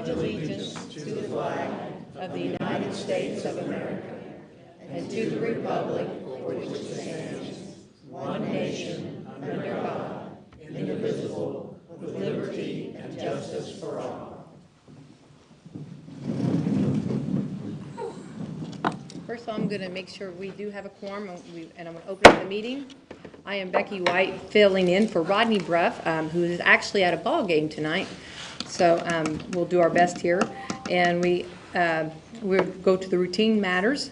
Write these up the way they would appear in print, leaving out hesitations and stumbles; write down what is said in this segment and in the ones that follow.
pledge allegiance to the flag of the United States of America and to the republic for which it stands, one nation, under God, indivisible, with liberty and justice for all. First of all, I'm going to make sure we do have a quorum, and I'm going to open up the meeting. I am Becky White, filling in for Rodney Bruff, who is actually at a ball game tonight. So we'll do our best here. And we'll go to the routine matters,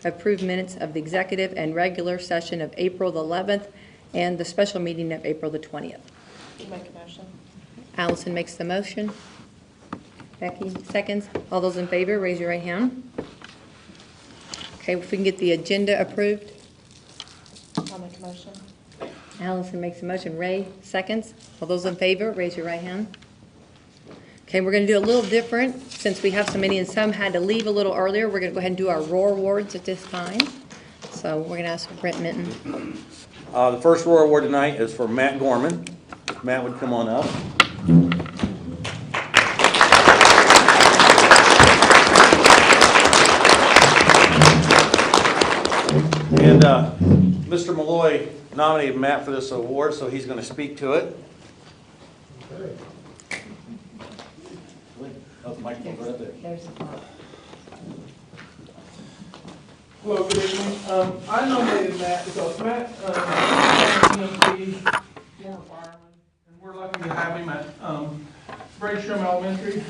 approve minutes of the executive and regular session of April the 11th and the special meeting of April the 20th. You make a motion. Allison makes the motion. Becky seconds. All those in favor, raise your right hand. Okay, if we can get the agenda approved. I'll make a motion. Allison makes a motion. Ray seconds. All those in favor, raise your right hand. Okay, we're going to do a little different since we have so many and some had to leave a little earlier. We're going to go ahead and do our Roar Awards at this time. So we're going to ask Brent Minton. The first Roar Award tonight is for Matt Gorman. If Matt would come on up. And Mr. Malloy nominated Matt for this award, so he's going to speak to it. Okay. Oh, the microphone's right there. There's the phone. Hello, good evening. I nominated Matt because Matt is EMT, former fireman, and we're lucky to have him at Braysham Elementary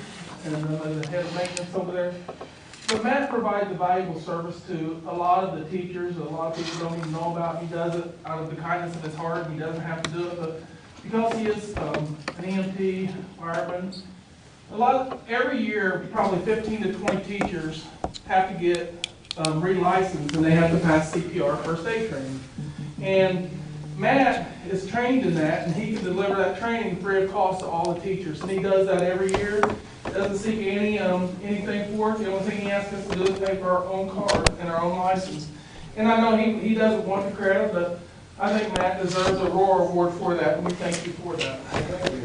and the head of maintenance over there. But Matt provides a valuable service to a lot of the teachers. A lot of people don't even know about. He does it out of the kindness of his heart. He doesn't have to do it, but because he is an EMT fireman, every year probably 15 to 20 teachers have to get re-licensed, and they have to pass CPR first aid training. And Matt is trained in that, and he can deliver that training free of cost to all the teachers. And he does that every year. Doesn't seek anything for it. The only thing he asks us to do is pay for our own card and our own license. And I know he doesn't want the credit, but I think Matt deserves a Roar Award for that, and we thank you for that. Thank you.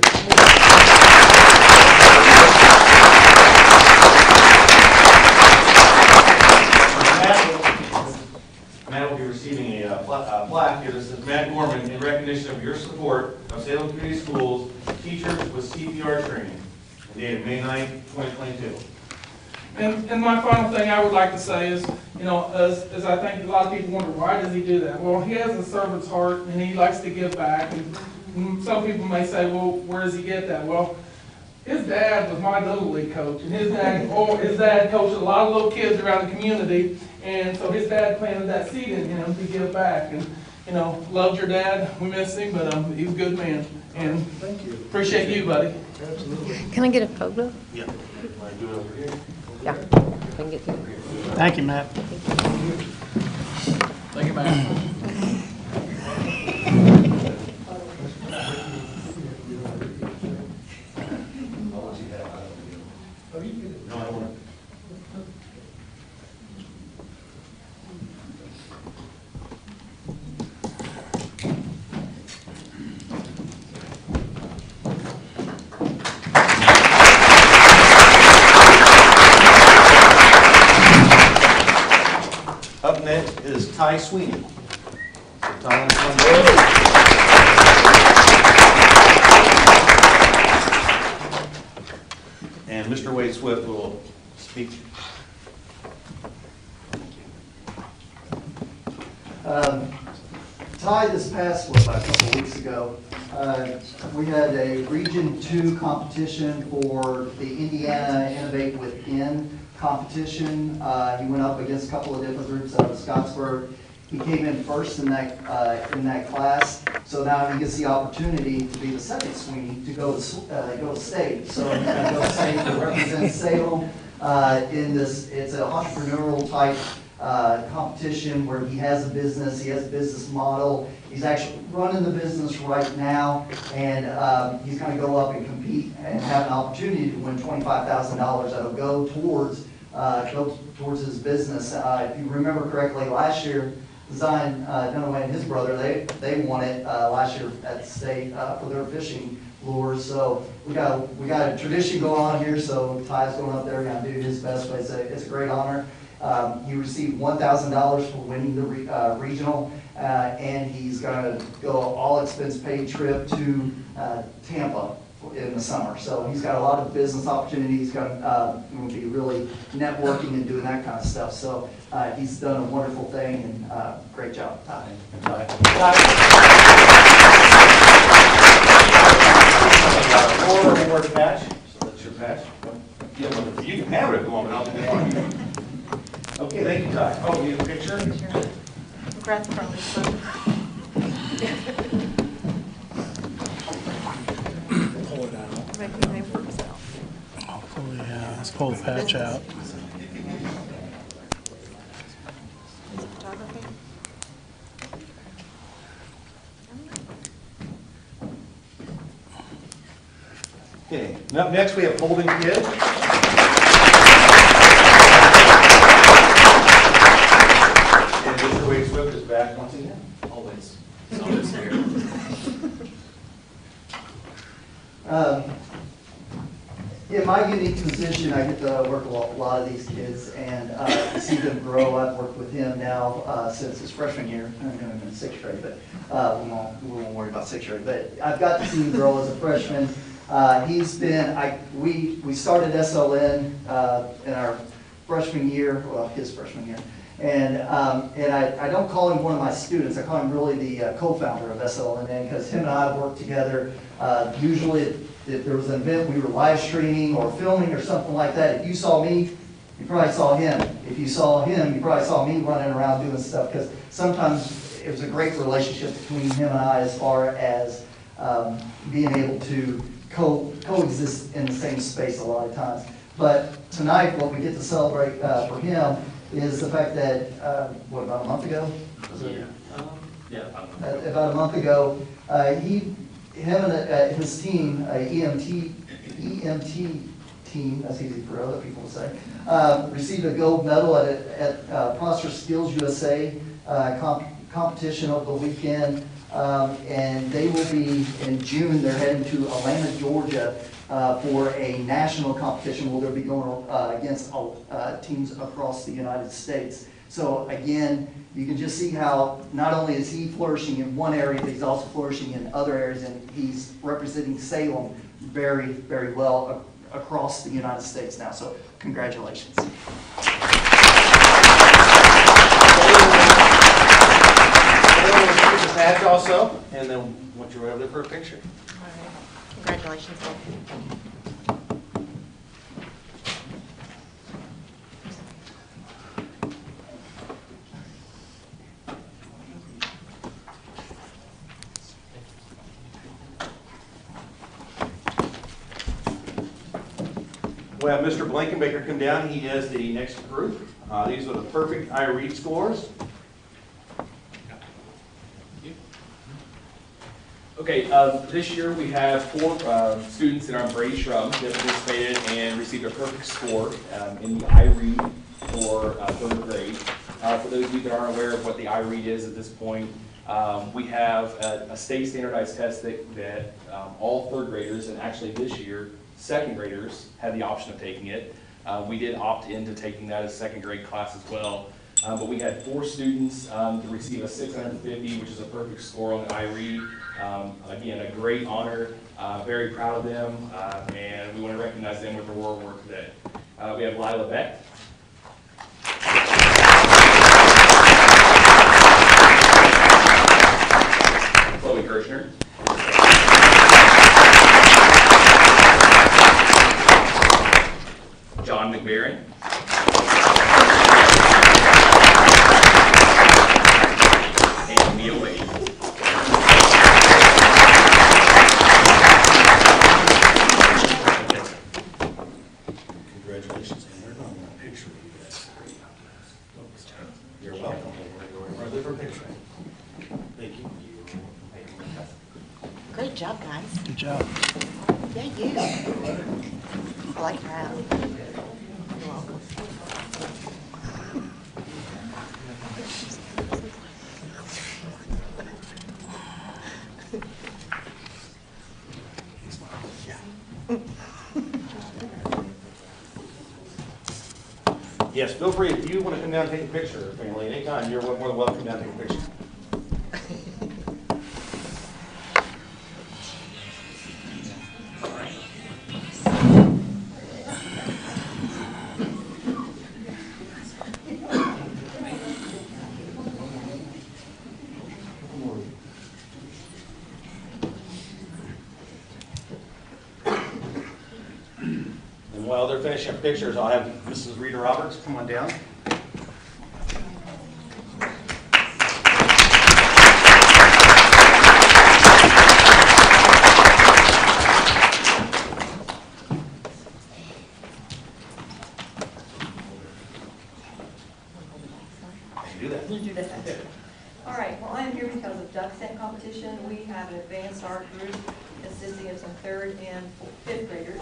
Matt will be receiving a plaque here that says, Matt Gorman, in recognition of your support of Salem Community Schools, teachers with CPR training, dated May 9, 2022. And my final thing I would like to say is, as I think a lot of people wonder, why does he do that? Well, he has a servant's heart, and he likes to give back. And some people may say, well, where does he get that? Well, his dad was my Little League coach, and his dad coached a lot of little kids around the community, and so his dad planted that seed in him to give back. And loved your dad. We miss him, but he's a good man. And thank you. Appreciate you, buddy. Absolutely. Can I get a photo? Yeah. Want to do it over here? Yeah. I can get there. Thank you, Matt. Thank you, Matt. No, I won't. Up next is Ty Sweeney. So Ty, and Mr. Wade Swift will speak. Ty, this past, about a couple of weeks ago, we had a Region 2 competition for the Indiana Innovate Within competition. He went up against a couple of different groups out of Scottsburg. He came in first in that class, so now he gets the opportunity to be the second Sweeney to go to state. So he's going to go to state to represent Salem in this. It's an entrepreneurial type competition where he has a business, he has a business model. He's actually running the business right now, and he's going to go up and compete and have an opportunity to win $25,000 that'll go towards his business. If you remember correctly, last year, Zion Dunaway and his brother, they won it last year at the state for their fishing lures. So we got a tradition going on here, so Ty's going up there, gonna do his best, but it's a great honor. He received $1,000 for winning the regional, and he's gonna go all expense paid trip to Tampa in the summer. So he's got a lot of business opportunities. He's gonna be really networking and doing that kind of stuff. So he's done a wonderful thing, and great job, Ty. Or reward patch, so that's your patch. You can have it if you want, but I'll do it. Okay, thank you, Ty. Oh, you need a picture? Congrats, Carly. Pull it out. Make the name for yourself. Oh, yeah, let's pull the patch out. Is it photography? Okay, and up next we have Holding Kid. And Mr. Wade Swift is back once again. Always. It's always here. In my unique position, I get to work with a lot of these kids and see them grow. I've worked with him now since his freshman year. I know him in sixth grade, but we won't worry about sixth grade. But I've got to see him grow as a freshman. He's been, we started SLN in our freshman year, well, his freshman year. And I don't call him one of my students. I call him really the co-founder of SLN because him and I have worked together. Usually, if there was an event we were live streaming or filming or something like that, if you saw me, you probably saw him. If you saw him, you probably saw me running around doing stuff because sometimes it was a great relationship between him and I as far as being able to coexist in the same space a lot of times. But tonight, what we get to celebrate for him is the fact that, about a month ago? About a month ago, him and his team, EMT team, that's easy for other people to say, received a gold medal at Prosper Skills USA competition over the weekend. And they will be, in June, they're heading to Atlanta, Georgia for a national competition where they'll be going against teams across the United States. So again, you can just see how not only is he flourishing in one area, but he's also flourishing in other areas, and he's representing Salem very, very well across the United States now. So congratulations. Patch also, and then want you over there for a picture. All right. Congratulations, Bob. We'll have Mr. Blankenbaker come down. He is the next group. These are the perfect I-read scores. Okay, this year we have 4 students in our Brady Shrub that participated and received a perfect score in the iRead for 3rd grade. For those of you that aren't aware of what the iRead is at this point, we have a state standardized test that all 3rd graders, and actually this year, 2nd graders had the option of taking it. We did opt into taking that as 2nd grade class as well. But we had 4 students to receive a 650, which is a perfect score on the iRead. Again, a great honor, very proud of them, and we want to recognize them with their award work today. We have Lila Beck. Chloe Kirshner. John McBaron. And Mia Wade. Congratulations, and they're going to want a picture of you guys. You're welcome. We're there for a picture. Thank you. Great job, guys. Good job. Yeah, you. I like your hat. You're welcome. Yes, feel free, if you want to come down and take a picture, family, anytime, you're more than welcome down to take a picture. And while they're finishing up pictures, I'll have Mrs. Rita Roberts come on down. Do that. All right, well, I am here because of duck scent competition. We have an advanced art group consisting of some 3rd and 5th graders.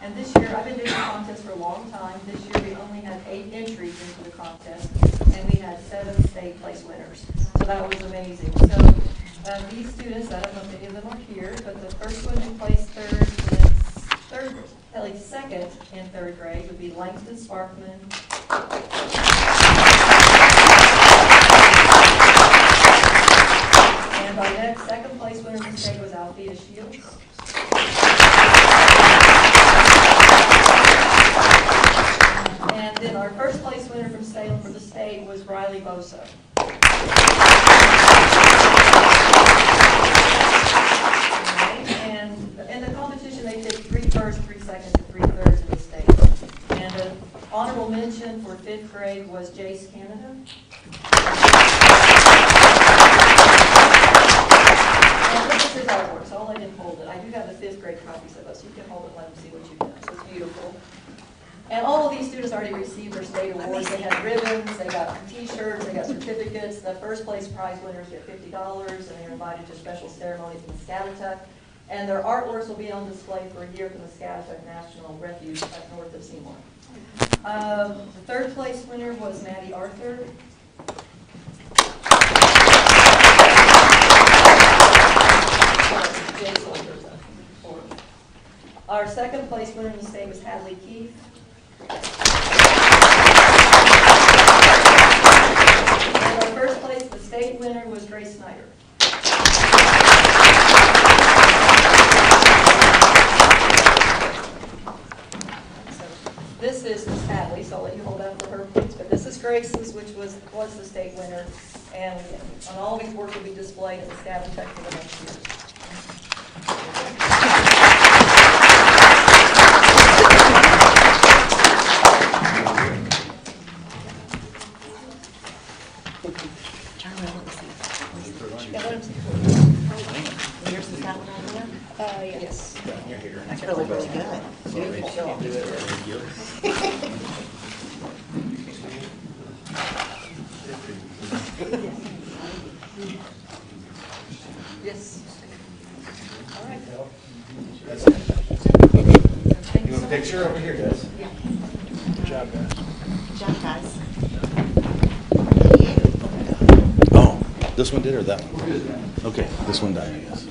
And this year, I've been doing the contest for a long time. This year, we only had 8 entries into the contest, and we had 7 state place winners. So that was amazing. So these students, I don't know if any of them are here, but the first one who placed 2nd in 3rd grade would be Langston Sparkman. And our next 2nd place winner of the state was Althea Shields. And then our 1st place winner from Salem for the state was Riley Bosa. And in the competition, they did 3 firsts, 3 seconds, and 3 thirds in the state. And an honorable mention for 5th grade was Jace Canada. And this is his artwork, so I'll let him hold it. I do have the 5th grade copies of it, so you can hold it and let him see what you've done. So it's beautiful. And all of these students already received their state awards. They had ribbons, they got T-shirts, they got certificates. The 1st place prize winners get $50, and they're invited to special ceremonies in Scatatuck. And their artworks will be on display for a year from the Scatatuck National Refuge up north of Seymour. The 3rd place winner was Maddie Arthur. Our 2nd place winner in the state was Hadley Keith. And our 1st place, the state winner, was Grace Snyder. So this is Miss Hadley, so I'll let you hold that for her, please. But this is Grace's, which was the state winner. And on all these work will be displayed at the Scatatuck for the next year. Here's the salad on there? Yes. That's really, really good. Beautiful. Yes. All right. You want a picture over here, guys? Yeah. Good job, guys. Good job, guys. Oh, this one did or that one? Okay, this one died, I guess.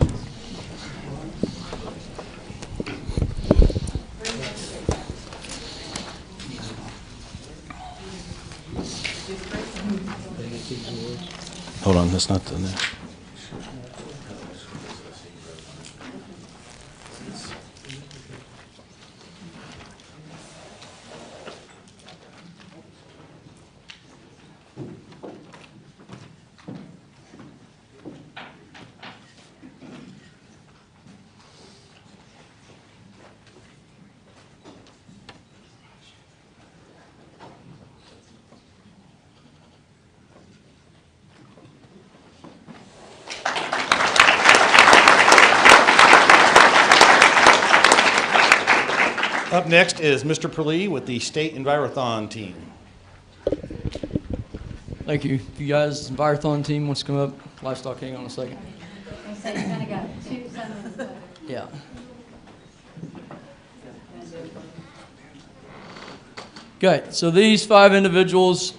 Hold on, that's not the next. Up next is Mr. Perlee with the State Envirothon team. Thank you. If you guys, Envirothon team wants to come up, Livestock, hang on a second. So you kind of got 2 summons. Yeah. Okay, so these 5 individuals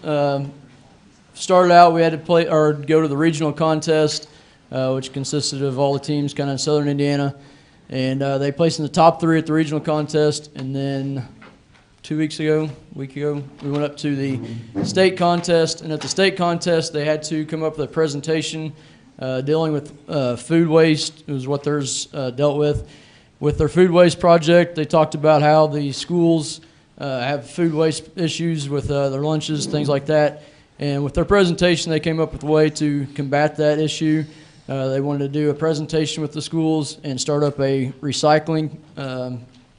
started out, we had to play or go to the regional contest, which consisted of all the teams kind of in southern Indiana. And they placed in the top 3 at the regional contest, and then week ago, we went up to the state contest, and at the state contest, they had to come up with a presentation dealing with food waste. It was what theirs dealt with. With their food waste project, they talked about how the schools have food waste issues with their lunches, things like that. And with their presentation, they came up with a way to combat that issue. They wanted to do a presentation with the schools and start up a recycling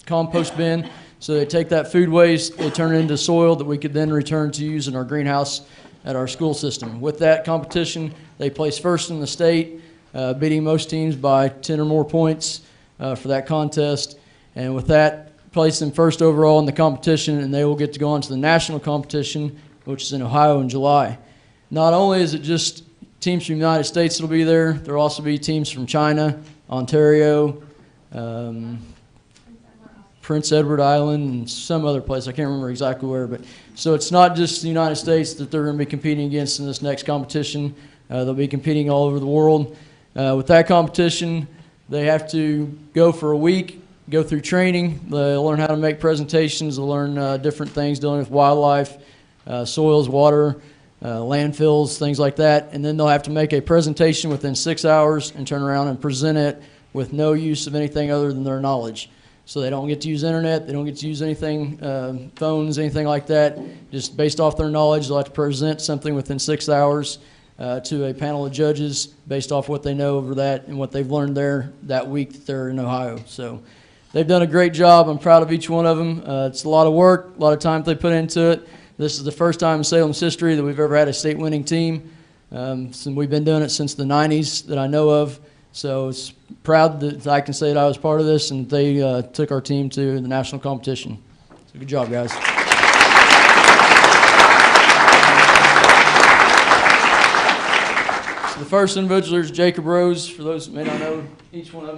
compost bin. So they take that food waste, they turn it into soil that we could then return to use in our greenhouse at our school system. With that competition, they placed first in the state, beating most teams by 10 or more points for that contest. And with that, placed them first overall in the competition, and they will get to go on to the national competition, which is in Ohio in July. Not only is it just teams from the United States that will be there, there will also be teams from China, Ontario, Prince Edward Island, and some other place. I can't remember exactly where. But so it's not just the United States that they're going to be competing against in this next competition. They'll be competing all over the world. With that competition, they have to go for a week, go through training. They'll learn how to make presentations. They'll learn different things dealing with wildlife, soils, water, landfills, things like that. And then they'll have to make a presentation within 6 hours and turn around and present it with no use of anything other than their knowledge. So they don't get to use internet, they don't get to use anything, phones, anything like that. Just based off their knowledge, they'll have to present something within 6 hours to a panel of judges based off what they know over that and what they've learned there that week that they're in Ohio. So they've done a great job. I'm proud of each one of them. It's a lot of work, a lot of time they put into it. This is the first time in Salem's history that we've ever had a state-winning team. We've been doing it since the 90s that I know of. So it's proud that I can say that I was part of this and they took our team to the national competition. So good job, guys. So the first individual is Jacob Rose. For those that may not know each one of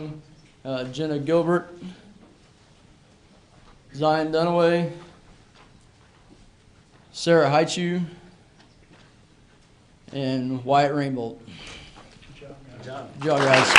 them, Jenna Gilbert, Zion Dunaway, Sarah Haichu, and Wyatt Rainbolt. Good job, guys.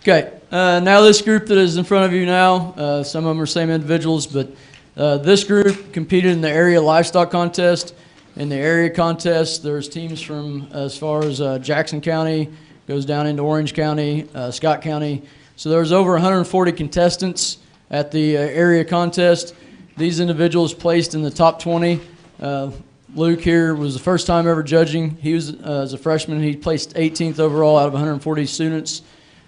Okay, now this group that is in front of you now, some of them are same individuals, but this group competed in the area livestock contest. In the area contest, there's teams from as far as Jackson County, goes down into Orange County, Scott County. So there's over 140 contestants at the area contest. These individuals placed in the top 20. Luke here was the first time ever judging. He was, as a freshman, he placed 18th overall out of 140 students.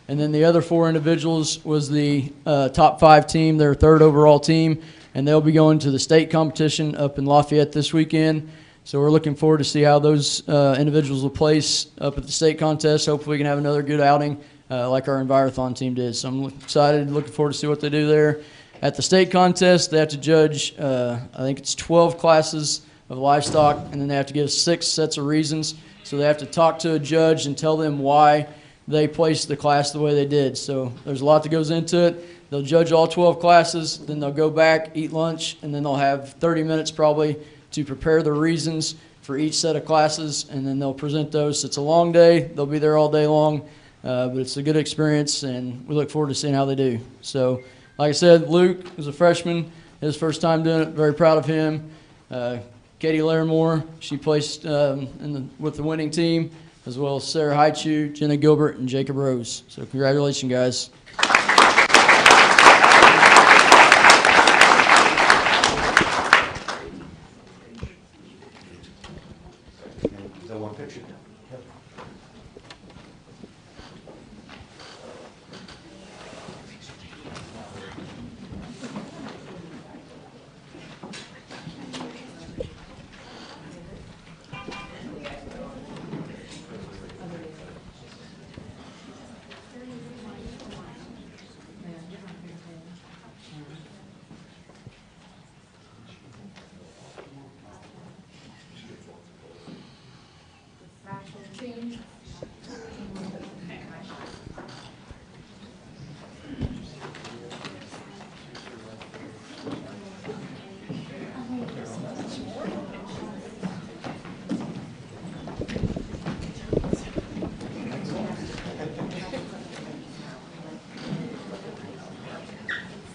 And then the other four individuals was the top 5 team, their 3rd overall team, and they'll be going to the state competition up in Lafayette this weekend. So we're looking forward to see how those individuals will place up at the state contest. Hopefully we can have another good outing like our Envirothon team did. So I'm excited and looking forward to see what they do there. At the state contest, they have to judge, I think it's 12 classes of livestock, and then they have to give 6 sets of reasons. So they have to talk to a judge and tell them why they placed the class the way they did. So there's a lot that goes into it. They'll judge all 12 classes, then they'll go back, eat lunch, and then they'll have 30 minutes probably to prepare the reasons for each set of classes, and then they'll present those. It's a long day. They'll be there all day long, but it's a good experience, and we look forward to seeing how they do. So, like I said, Luke was a freshman, his first time doing it. Very proud of him. Katie Larimore, she placed with the winning team, as well as Sarah Haichu, Jenna Gilbert, and Jacob Rose. So congratulations, guys. that one picture.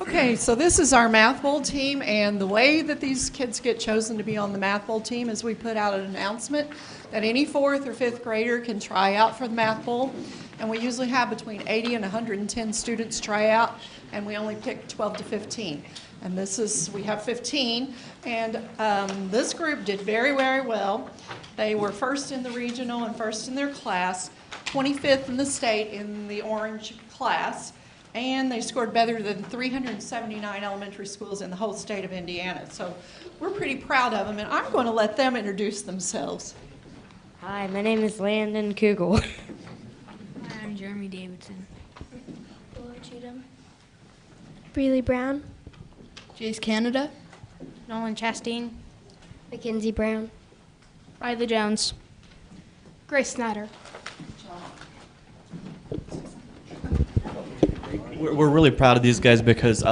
Okay, so this is our math bowl team, and the way that these kids get chosen to be on the math bowl team is we put out an announcement that any 4th or 5th grader can try out for the math bowl, and we usually have between 80 and 110 students try out, and we only pick 12 to 15. And we have 15, and this group did very, very well. They were first in the regional and first in their class, 25th in the state in the orange class, and they scored better than 379 elementary schools in the whole state of Indiana. So we're pretty proud of them, and I'm going to let them introduce themselves. Hi, my name is Landon Kugel. I'm Jeremy Davidson. Laura Cheatham. Breely Brown. Jace Canada. Nolan Chastain. Mackenzie Brown. Riley Jones. Grace Snyder. We're really proud of these guys because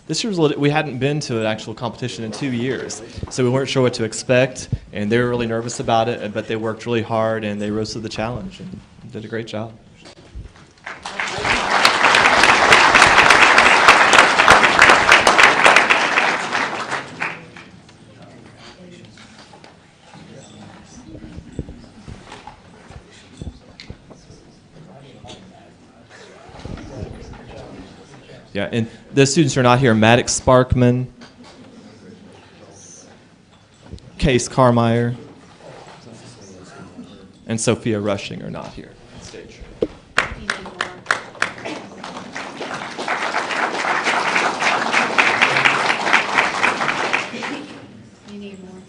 this year we hadn't been to an actual competition in 2 years, so we weren't sure what to expect, and they were really nervous about it, but they worked really hard and they rose to the challenge and did a great job. Yeah, and the students are not here. Maddox Sparkman, Case Carmeyer, and Sophia Rushing are not here on stage. You need more.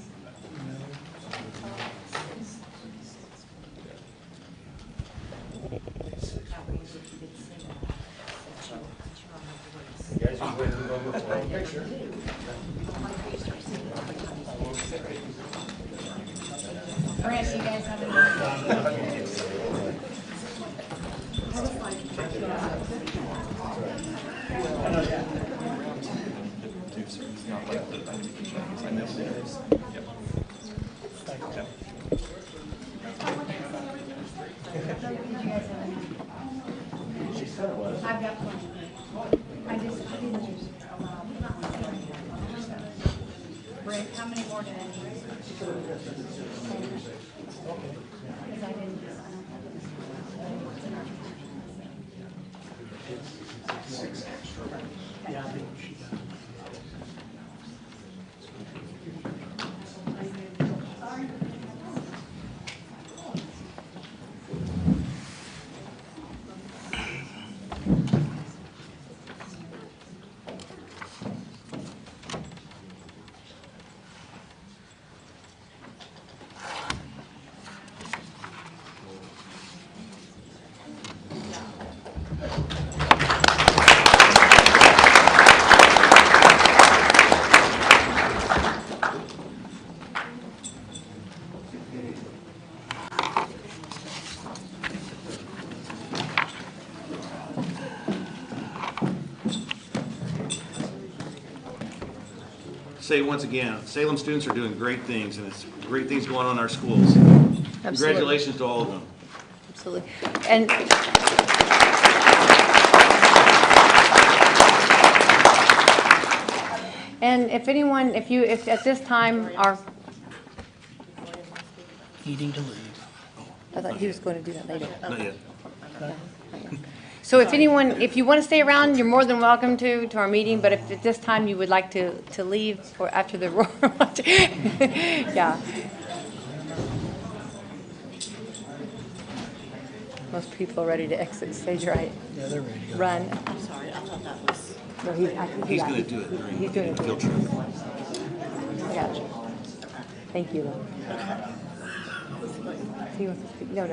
Guys, you wait to go with one picture. Brent, you guys have any? I've got one. I didn't use Brent, how many more did I need? Because I didn't, Say once again, Salem students are doing great things, and it's great things going on in our schools. Congratulations to all of them. absolutely. And if anyone, if at this time are, Needing to leave. I thought he was going to do that later. Not yet. So if anyone, if you want to stay around, you're more than welcome to our meeting, but if at this time you would like to leave for after the roar, yeah. Most people are ready to exit stage right. Yeah, they're ready to go. Run. I'm sorry, I thought that was. No, He's going to do it during He's doing it. the field trip. I got you. Thank you. He wants to speak. No,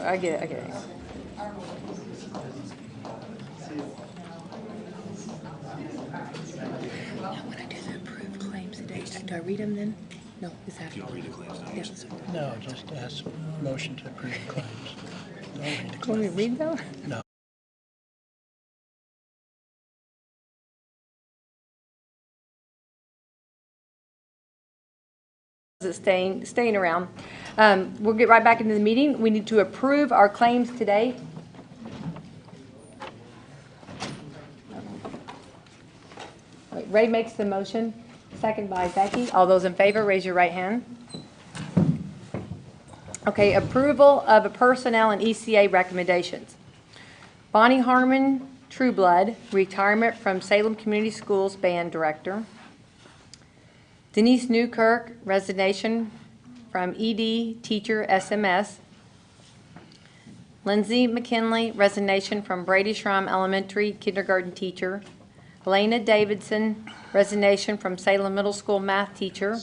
I get it. Now, when I do the approved claims today, do I read them then? No, is that? You don't read the claims, don't you? Yes. No, just ask motion to approve the claims. Don't read the Want me to claims. read them? No. Is it staying around? We'll get right back into the meeting. We need to approve our claims today. Wait, Ray makes the motion, second by Becky. All those in favor, raise your right hand. Okay, approval of personnel and ECA recommendations. Bonnie Harmon Trueblood, retirement from Salem Community Schools band director. Denise Newkirk, resignation from ED teacher SMS. Lindsay McKinley, resignation from Brady Schrum Elementary kindergarten teacher. Elena Davidson, resignation from Salem Middle School math teacher.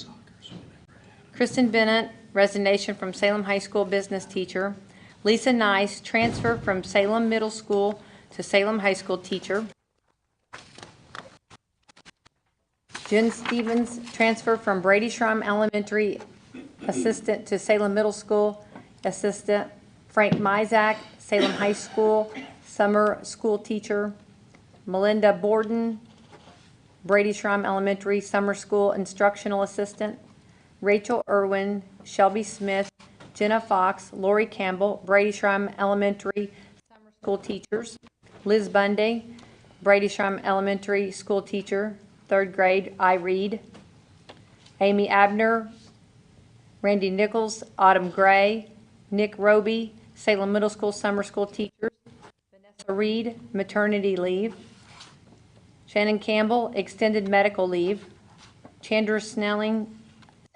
Kristen Bennett, resignation from Salem High School business teacher. Lisa Nice, transfer from Salem Middle School to Salem High School teacher. Jen Stevens, transfer from Brady Schrum Elementary assistant to Salem Middle School assistant. Frank Mizak, Salem High School summer school teacher. Melinda Borden, Brady Schrum Elementary summer school instructional assistant. Rachel Irwin, Shelby Smith, Jenna Fox, Lori Campbell, Brady Schrum Elementary summer school teachers. Liz Bundy, Brady Schrum Elementary school teacher, 3rd grade, I read. Amy Abner, Randy Nichols, Autumn Gray, Nick Roby, Salem Middle School summer school teachers. Vanessa Reed, maternity leave. Shannon Campbell, extended medical leave. Chandra Snelling,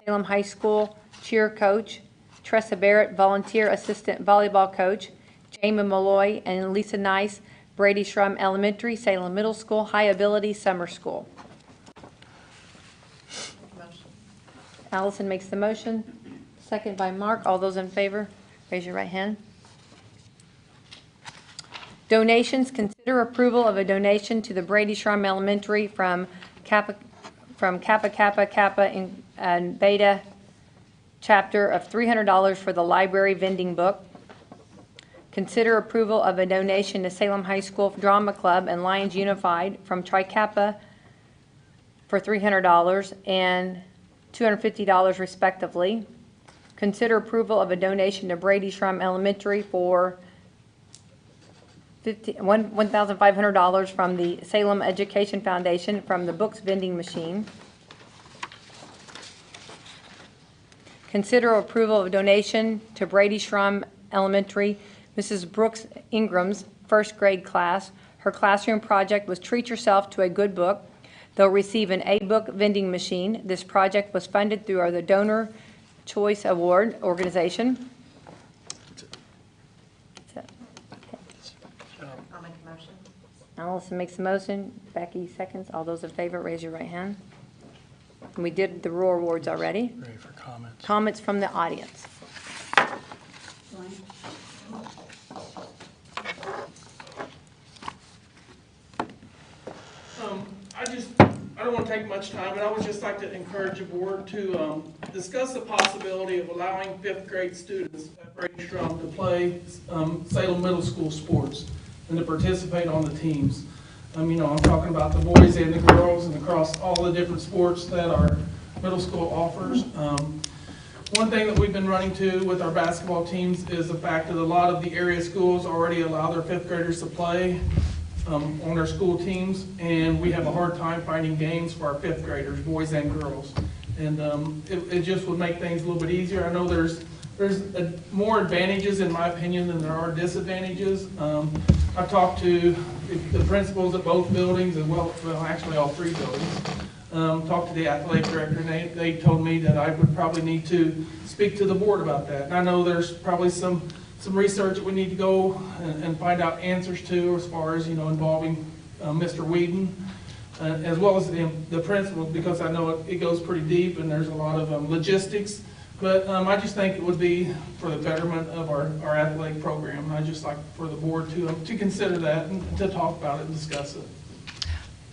Salem High School cheer coach. Tressa Barrett, volunteer assistant volleyball coach. Jamie Malloy and Lisa Nice, Brady Schrum Elementary, Salem Middle School, high ability summer school. Allison makes the motion, second by Mark. All those in favor, raise your right hand. Donations, consider approval of a donation to the Brady Schrum Elementary from Kappa and Beta chapter of $300 for the library vending book. Consider approval of a donation to Salem High School Drama Club and Lions Unified from Tri Kappa for $300 and $250 respectively. Consider approval of a donation to Brady Schrum Elementary for $1,500 from the Salem Education Foundation from the books vending machine. Consider approval of a donation to Brady Schrum Elementary, Mrs. Brooks Ingram's 1st grade class. Her classroom project was Treat Yourself to a Good Book. They'll receive an A-book vending machine. This project was funded through the Donor Choice Award organization. I'll make a motion. Allison makes the motion. Becky seconds. All those in favor, raise your right hand. And we did the rural awards already. Ready for comments. Comments from the audience. I don't want to take much time, but I would just like to encourage the board to discuss the possibility of allowing 5th grade students at Brady Schrum to play Salem Middle School sports and to participate on the teams. I'm talking about the boys and the girls and across all the different sports that our middle school offers. One thing that we've been running to with our basketball teams is the fact that a lot of the area schools already allow their 5th graders to play on their school teams, and we have a hard time finding games for our 5th graders, boys and girls. And it just would make things a little bit easier. I know there's more advantages, in my opinion, than there are disadvantages. I've talked to the principals at both buildings, as well actually all 3 buildings. talked to the athletic director, and they told me that I would probably need to speak to the board about that. And I know there's probably some research that we need to go and find out answers to, as far as, involving Mr. Whedon, as well as the principal, because I know it goes pretty deep and there's a lot of logistics. But I just think it would be for the betterment of our athletic program. I'd just like for the board to consider that and to talk about it and discuss it.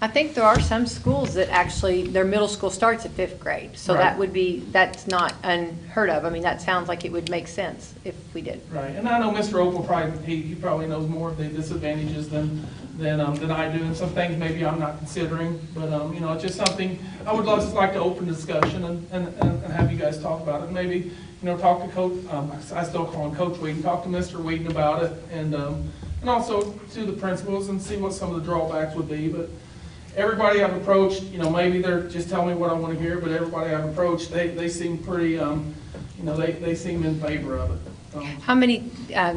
I think there are some schools that actually, their middle school starts at 5th grade. So Right. that's not unheard of. I mean, that sounds like it would make sense if we did. Right, and I know Mr. Oak will he probably knows more of the disadvantages than I do, and some things maybe I'm not considering, but, it's just something, I would just like to open discussion and have you guys talk about it. Maybe, talk to Coach, I still call him Coach Whedon, talk to Mr. Whedon about it, and also to the principals and see what some of the drawbacks would be. But everybody I've approached, maybe they're just telling me what I want to hear, but everybody I've approached, they seem pretty, they seem in favor of it. How many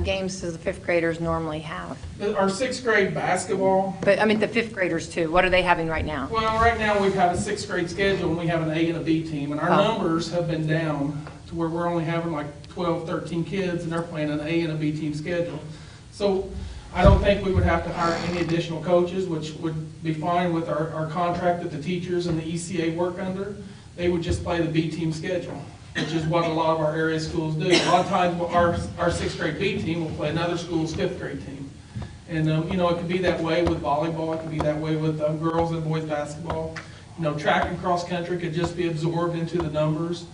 games does the 5th graders normally have? Our 6th grade basketball. But, I mean, the 5th graders too. What are they having right now? Well, right now we have a 6th grade schedule, and we have an A and a B team, and our numbers have been down to where we're only having like 12, 13 kids, and they're playing an A and a B team schedule. So I don't think we would have to hire any additional coaches, which would be fine with our contract that the teachers and the ECA work under. They would just play the B team schedule, which is what a lot of our area schools do. A lot of times our 6th grade B team will play another school's 5th grade team. And, it could be that way with volleyball, it could be that way with girls and boys basketball. Track and cross country could just be absorbed into the numbers.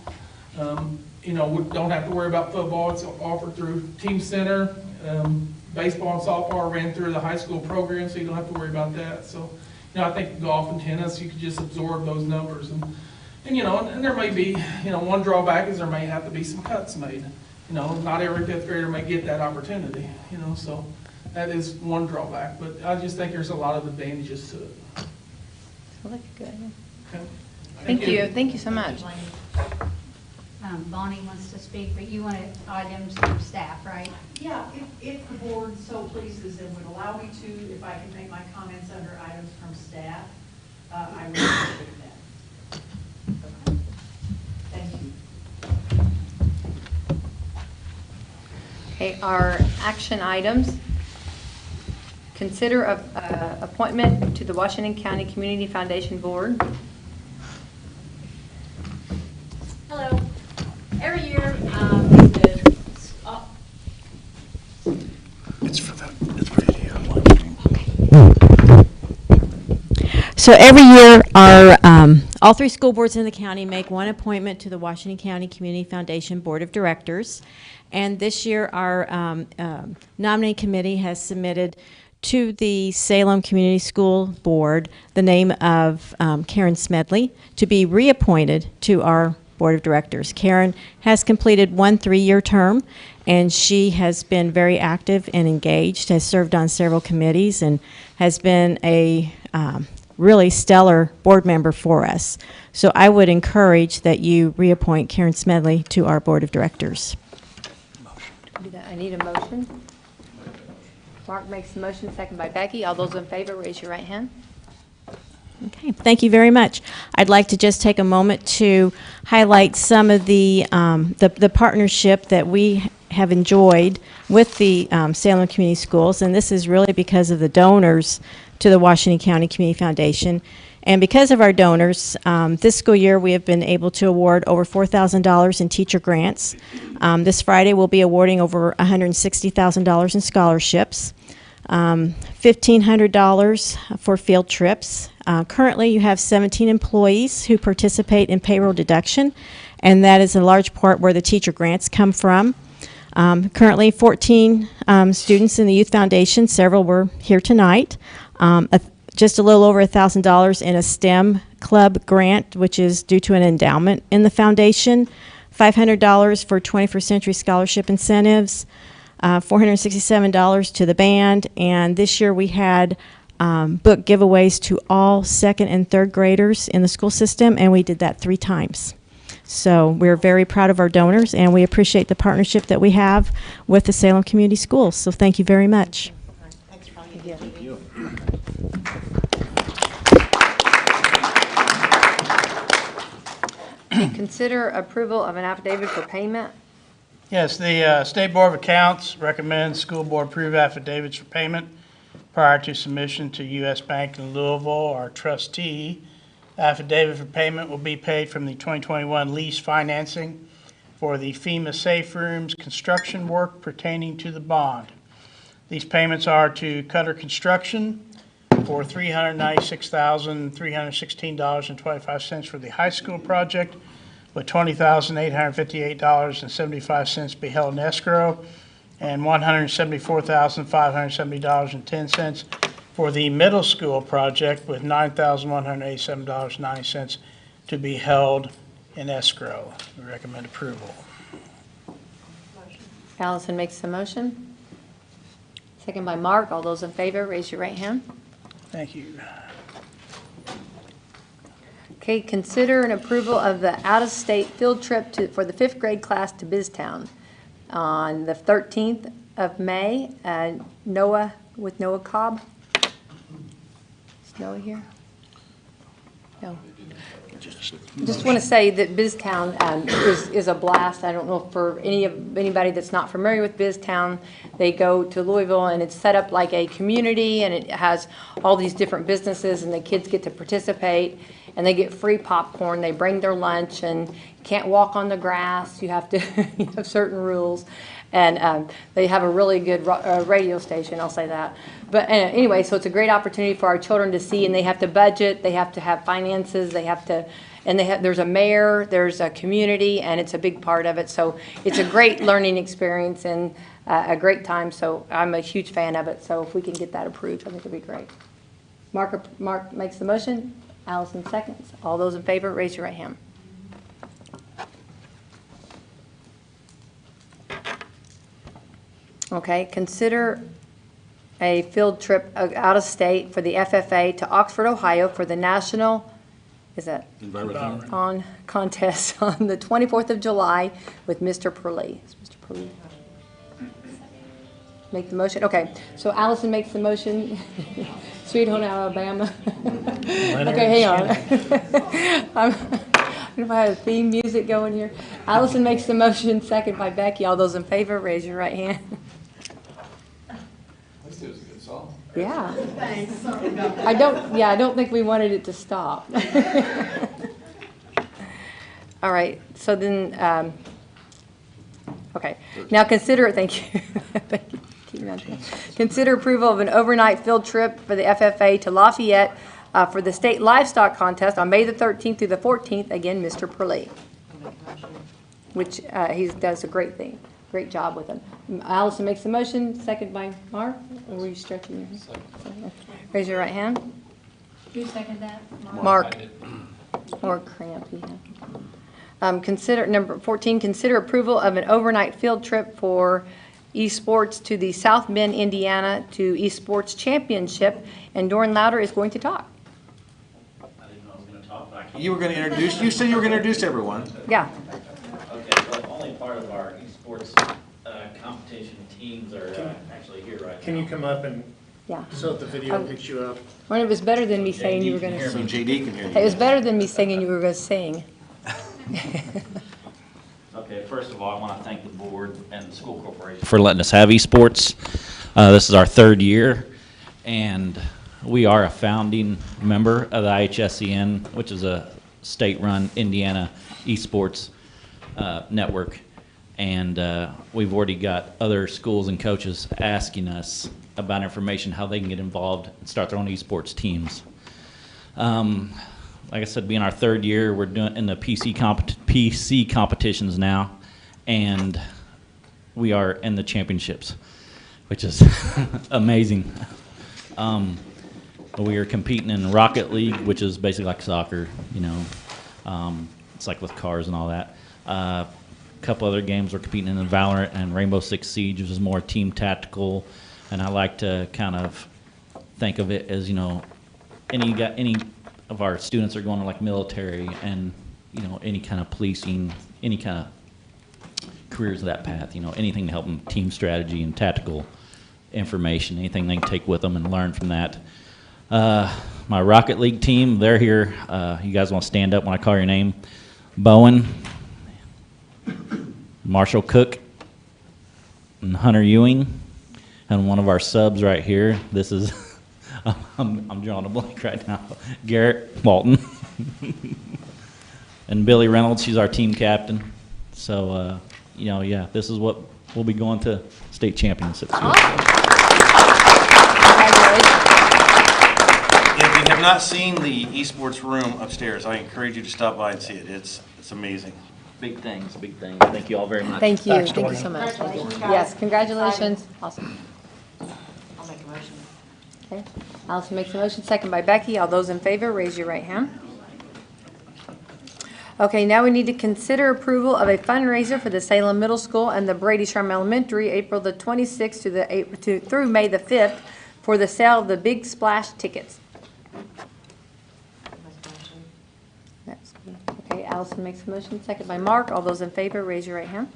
We don't have to worry about football, it's offered through Team Center. Baseball and softball are ran through the high school program, so you don't have to worry about that. So, I think golf and tennis, you could just absorb those numbers. And there may be, one drawback is there may have to be some cuts made. Not every 5th grader may get that opportunity, so that is one drawback. But I just think there's a lot of advantages to it. Well, that's good. Okay. Thank you. Thank you so much. Bonnie wants to speak, but you wanted items from staff, right? Yeah, if the board so pleases and would allow me to, if I can make my comments under items from staff, I would appreciate that. Okay. Thank you. Okay, our action items. Consider appointment to the Washington County Community Foundation Board. Hello. Every year, So every year, our all 3 school boards in the county make one appointment to the Washington County Community Foundation Board of Directors. And this year, our nominating committee has submitted to the Salem Community School Board the name of Karen Smedley to be reappointed to our Board of Directors. Karen has completed 1 3-year term, and she has been very active and engaged, has served on several committees, and has been a really stellar board member for us. So I would encourage that you reappoint Karen Smedley to our Board of Directors. I need a motion. Mark makes the motion, second by Becky. All those in favor, raise your right hand. Okay, thank you very much. I'd like to just take a moment to highlight some of the partnership that we have enjoyed with the Salem Community Schools, and this is really because of the donors to the Washington County Community Foundation. And because of our donors, this school year we have been able to award over $4,000 in teacher grants. This Friday we'll be awarding over $160,000 in scholarships, $1,500 for field trips. Currently you have 17 employees who participate in payroll deduction, and that is a large part where the teacher grants come from. Currently 14 students in the Youth Foundation, several were here tonight. Just a little over $1,000 in a STEM club grant, which is due to an endowment in the foundation, $500 for 21st Century Scholarship incentives, $467 to the band, and this year we had book giveaways to all 2nd and 3rd graders in the school system, and we did that 3 times. So we're very proud of our donors, and we appreciate the partnership that we have with the Salem Community Schools. So thank you very much. Thanks, Ronnie. Thank you. Consider approval of an affidavit for payment. Yes, the State Board of Accounts recommends school board approve affidavits for payment prior to submission to U.S. Bank in Louisville, our trustee. Affidavit for payment will be paid from the 2021 lease financing for the FEMA safe rooms construction work pertaining to the bond. These payments are to Cutter Construction for $396,316.25 for the high school project, with $20,858.75 be held in escrow, and $174,570.10 for the middle school project, with $9,187.09 to be held in escrow. We recommend approval. Allison makes the motion. Second by Mark. All those in favor, raise your right hand. Thank you. Okay, consider an approval of the out-of-state field trip for the 5th grade class to Biztown on the 13th of May. Noah Cobb. Is Noah here? No. Just want to say that Biztown is a blast. I don't know for anybody that's not familiar with Biztown. They go to Louisville, and it's set up like a community, and it has all these different businesses, and the kids get to participate, and they get free popcorn. They bring their lunch, and can't walk on the grass. You have to you have certain rules. And they have a really good radio station, I'll say that. But anyway, so it's a great opportunity for our children to see, and they have to budget, they have to have finances, they have to, and there's a mayor, there's a community, and it's a big part of it. So it's a great learning experience and a great time. So I'm a huge fan of it. So if we can get that approved, I think it'd be great. Mark makes the motion. Allison seconds. All those in favor, raise your right hand. Okay, consider a field trip out of state for the FFA to Oxford, Ohio for the national, Envirothon contest on the 24th of July with Mr. Purley. Is Mr. Purley? Make the motion. Okay, so Allison makes the motion. Sweet Home Alabama. Okay, hang on. I don't know if I have theme music going here. Allison makes the motion, second by Becky. All those in favor, raise your right hand. It was a good song. Yeah. Thanks. I don't think we wanted it to stop. All right. So then, okay. Now consider. Thank you. Thank you. Consider approval of an overnight field trip for the FFA to Lafayette for the state livestock contest on May the 13th through the 14th. Again, Mr. Purley, which he does a great job with them. Allison makes the motion, second by Mark. Or were you stretching your hand? Raise your right hand. Who seconded that? Mark. Or cramp, yeah. Consider number 14. Consider approval of an overnight field trip for esports to the South Bend, Indiana, to esports championship, and Dorn Louder is going to talk. I didn't know I was going to talk, but you were going to introduce. You said you were going to introduce everyone. Yeah. Okay, well, only part of our esports competition teams are actually here right now. Can you come up and so that the video picks you up? Well, it was better than me saying you were going to sing. JD can hear you. It was better than me singing you were going to sing. Okay, first of all, I want to thank the board and the school corporation for letting us have esports. This is our 3rd year, and we are a founding member of the IHSCN, which is a state-run Indiana esports network. And we've already got other schools and coaches asking us about information, how they can get involved and start their own esports teams. Like I said, being our 3rd year, we're doing in the PC competitions now, and we are in the championships, which is amazing. We are competing in Rocket League, which is basically like soccer, you know. It's like with cars and all that. A couple other games we're competing in Valorant and Rainbow Six Siege, which is more team tactical, and I like to kind of think of it as, you know, any of our students are going to like military and, you know, any kind of policing, any kind of careers of that path, you know, anything to help them team strategy and tactical information, anything they can take with them and learn from that. My Rocket League team, they're here. You guys want to stand up when I call your name. Bowen, Marshall Cook, and Hunter Ewing, and one of our subs right here. This is, I'm drawing a blank right now, Garrett Walton. And Billy Reynolds, she's our team captain. So, you know, yeah, this is what we'll be going to state championships with. If you have not seen the esports room upstairs, I encourage you to stop by and see it. It's amazing. Big things, big things. Thank you all very much. Thank you. Thanks, Thank you Tori. so much. Congratulations, guys. Yes, congratulations. Awesome. I'll make a motion. Okay. Allison makes a motion, second by Becky. All those in favor, raise your right hand. Okay, now we need to consider approval of a fundraiser for the Salem Middle School and the Brady Shrum Elementary, April the 26th through May the 5th, for the sale of the Big Splash tickets. That's good. Okay, Allison makes a motion, second by Mark. All those in favor, raise your right hand.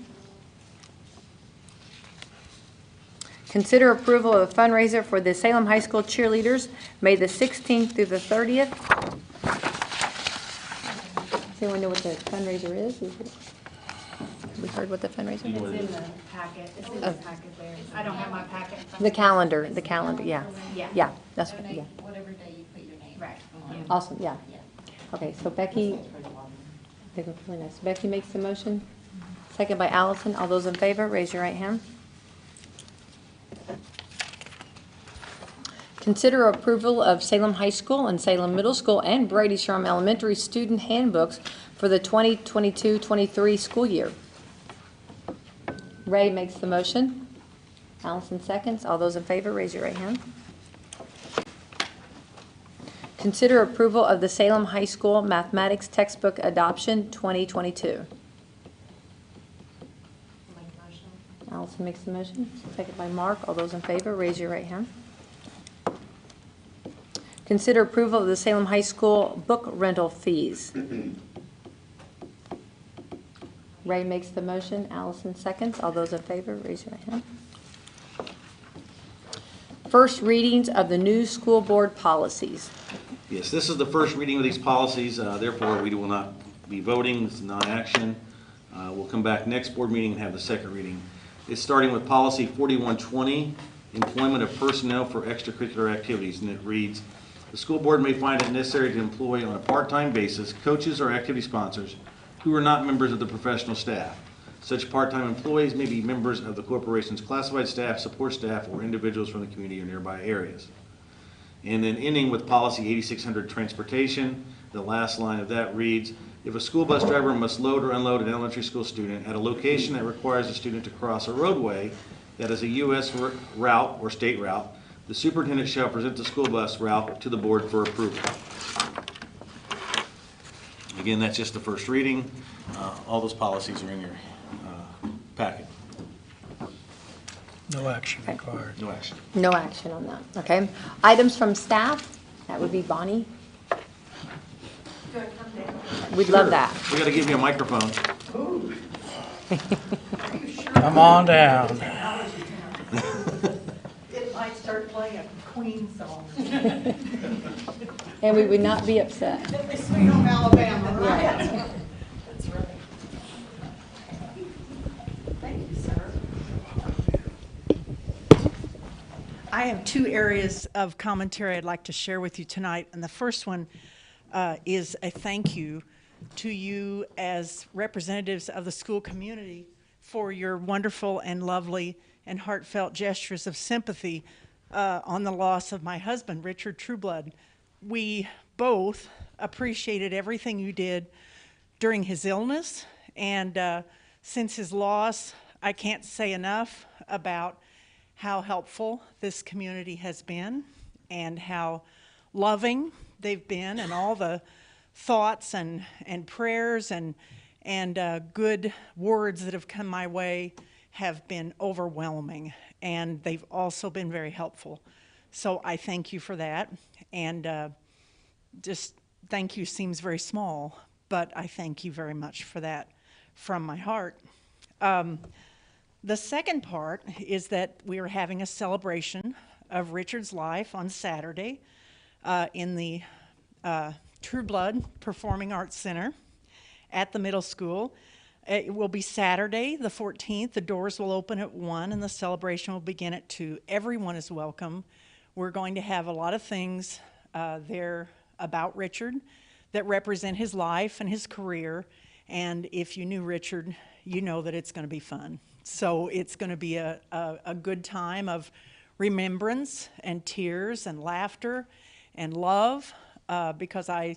Consider approval of a fundraiser for the Salem High School Cheerleaders, May the 16th through the 30th. Does anyone know what the fundraiser is? Have we heard what the fundraiser is? It's in the packet. It's in the packet there. I don't have my packet in front of The me. calendar, yeah. Yeah. Yeah, that's what, Donate yeah. whatever day you put your name. Right. Awesome, yeah. Okay, so Becky, they look really nice. Becky makes the motion, second by Allison. All those in favor, raise your right hand. Consider approval of Salem High School and Salem Middle School and Brady Shrum Elementary student handbooks for the 2022-23 school year. Ray makes the motion. Allison seconds. All those in favor, raise your right hand. Consider approval of the Salem High School Mathematics Textbook Adoption 2022. Allison makes the motion, second by Mark. All those in favor, raise your right hand. Consider approval of the Salem High School book rental fees. Ray makes the motion, Allison seconds. All those in favor, raise your right hand. First readings of the new school board policies. Yes, this is the first reading of these policies, therefore we will not be voting, it's non-action. We'll come back next board meeting and have the second reading. It's starting with policy 4120, employment of personnel for extracurricular activities, and it reads, the school board may find it necessary to employ on a part-time basis coaches or activity sponsors who are not members of the professional staff. Such part-time employees may be members of the corporation's classified staff, support staff, or individuals from the community or nearby areas. And then ending with policy 8600 transportation, the last line of that reads, if a school bus driver must load or unload an elementary school student at a location that requires the student to cross a roadway that is a U.S. route or state route, the superintendent shall present the school bus route to the board for approval. Again, that's just the first reading. All those policies are in your packet. No action required. No action. No action on that, okay? Items from staff, that would be Bonnie. We'd love that. We got to give you a microphone. Come on down. It might start playing a Queen song. And we would not be upset. Sweet Home Alabama, right? Yeah. That's right. Thank you, sir. I have two areas of commentary I'd like to share with you tonight, and the first one is a thank you to you as representatives of the school community for your wonderful and lovely and heartfelt gestures of sympathy on the loss of my husband, Richard Trueblood. We both appreciated everything you did during his illness, and since his loss, I can't say enough about how helpful this community has been and how loving they've been, and all the thoughts and prayers and good words that have come my way have been overwhelming, and they've also been very helpful. So I thank you for that, and just thank you seems very small, but I thank you very much for that from my heart. The second part is that we are having a celebration of Richard's life on Saturday in the Trueblood Performing Arts Center at the middle school. It will be Saturday, the 14th. The doors will open at 1 and the celebration will begin at 2. Everyone is welcome. We're going to have a lot of things there about Richard that represent his life and his career. And if you knew Richard, you know that it's going to be fun. So it's going to be a good time of remembrance and tears and laughter and love, because I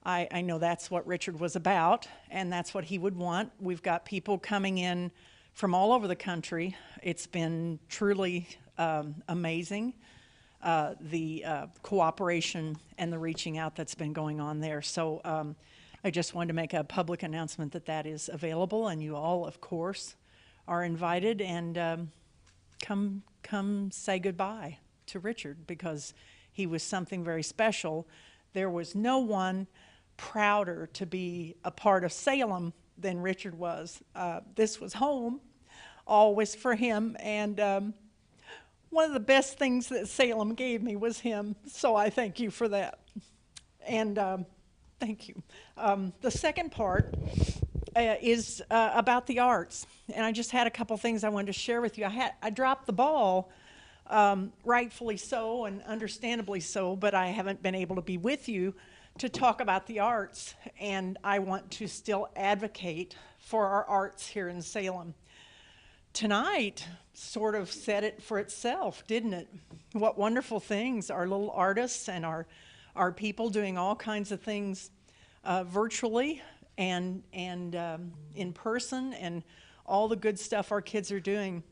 know that's what Richard was about, and that's what he would want. We've got people coming in from all over the country. It's been truly amazing, the cooperation and the reaching out that's been going on there. So I just wanted to make a public announcement that that is available, and you all, of course, are invited, and come say goodbye to Richard, because he was something very special. There was no one prouder to be a part of Salem than Richard was. This was home, always for him, and one of the best things that Salem gave me was him, so I thank you for that. And thank you. The second part is about the arts, and I just had a couple things I wanted to share with you. I dropped the ball, rightfully so and understandably so, but I haven't been able to be with you to talk about the arts, and I want to still advocate for our arts here in Salem. Tonight sort of said it for itself, didn't it? What wonderful things, our little artists and our people doing all kinds of things virtually and in person, and all the good stuff our kids are doing.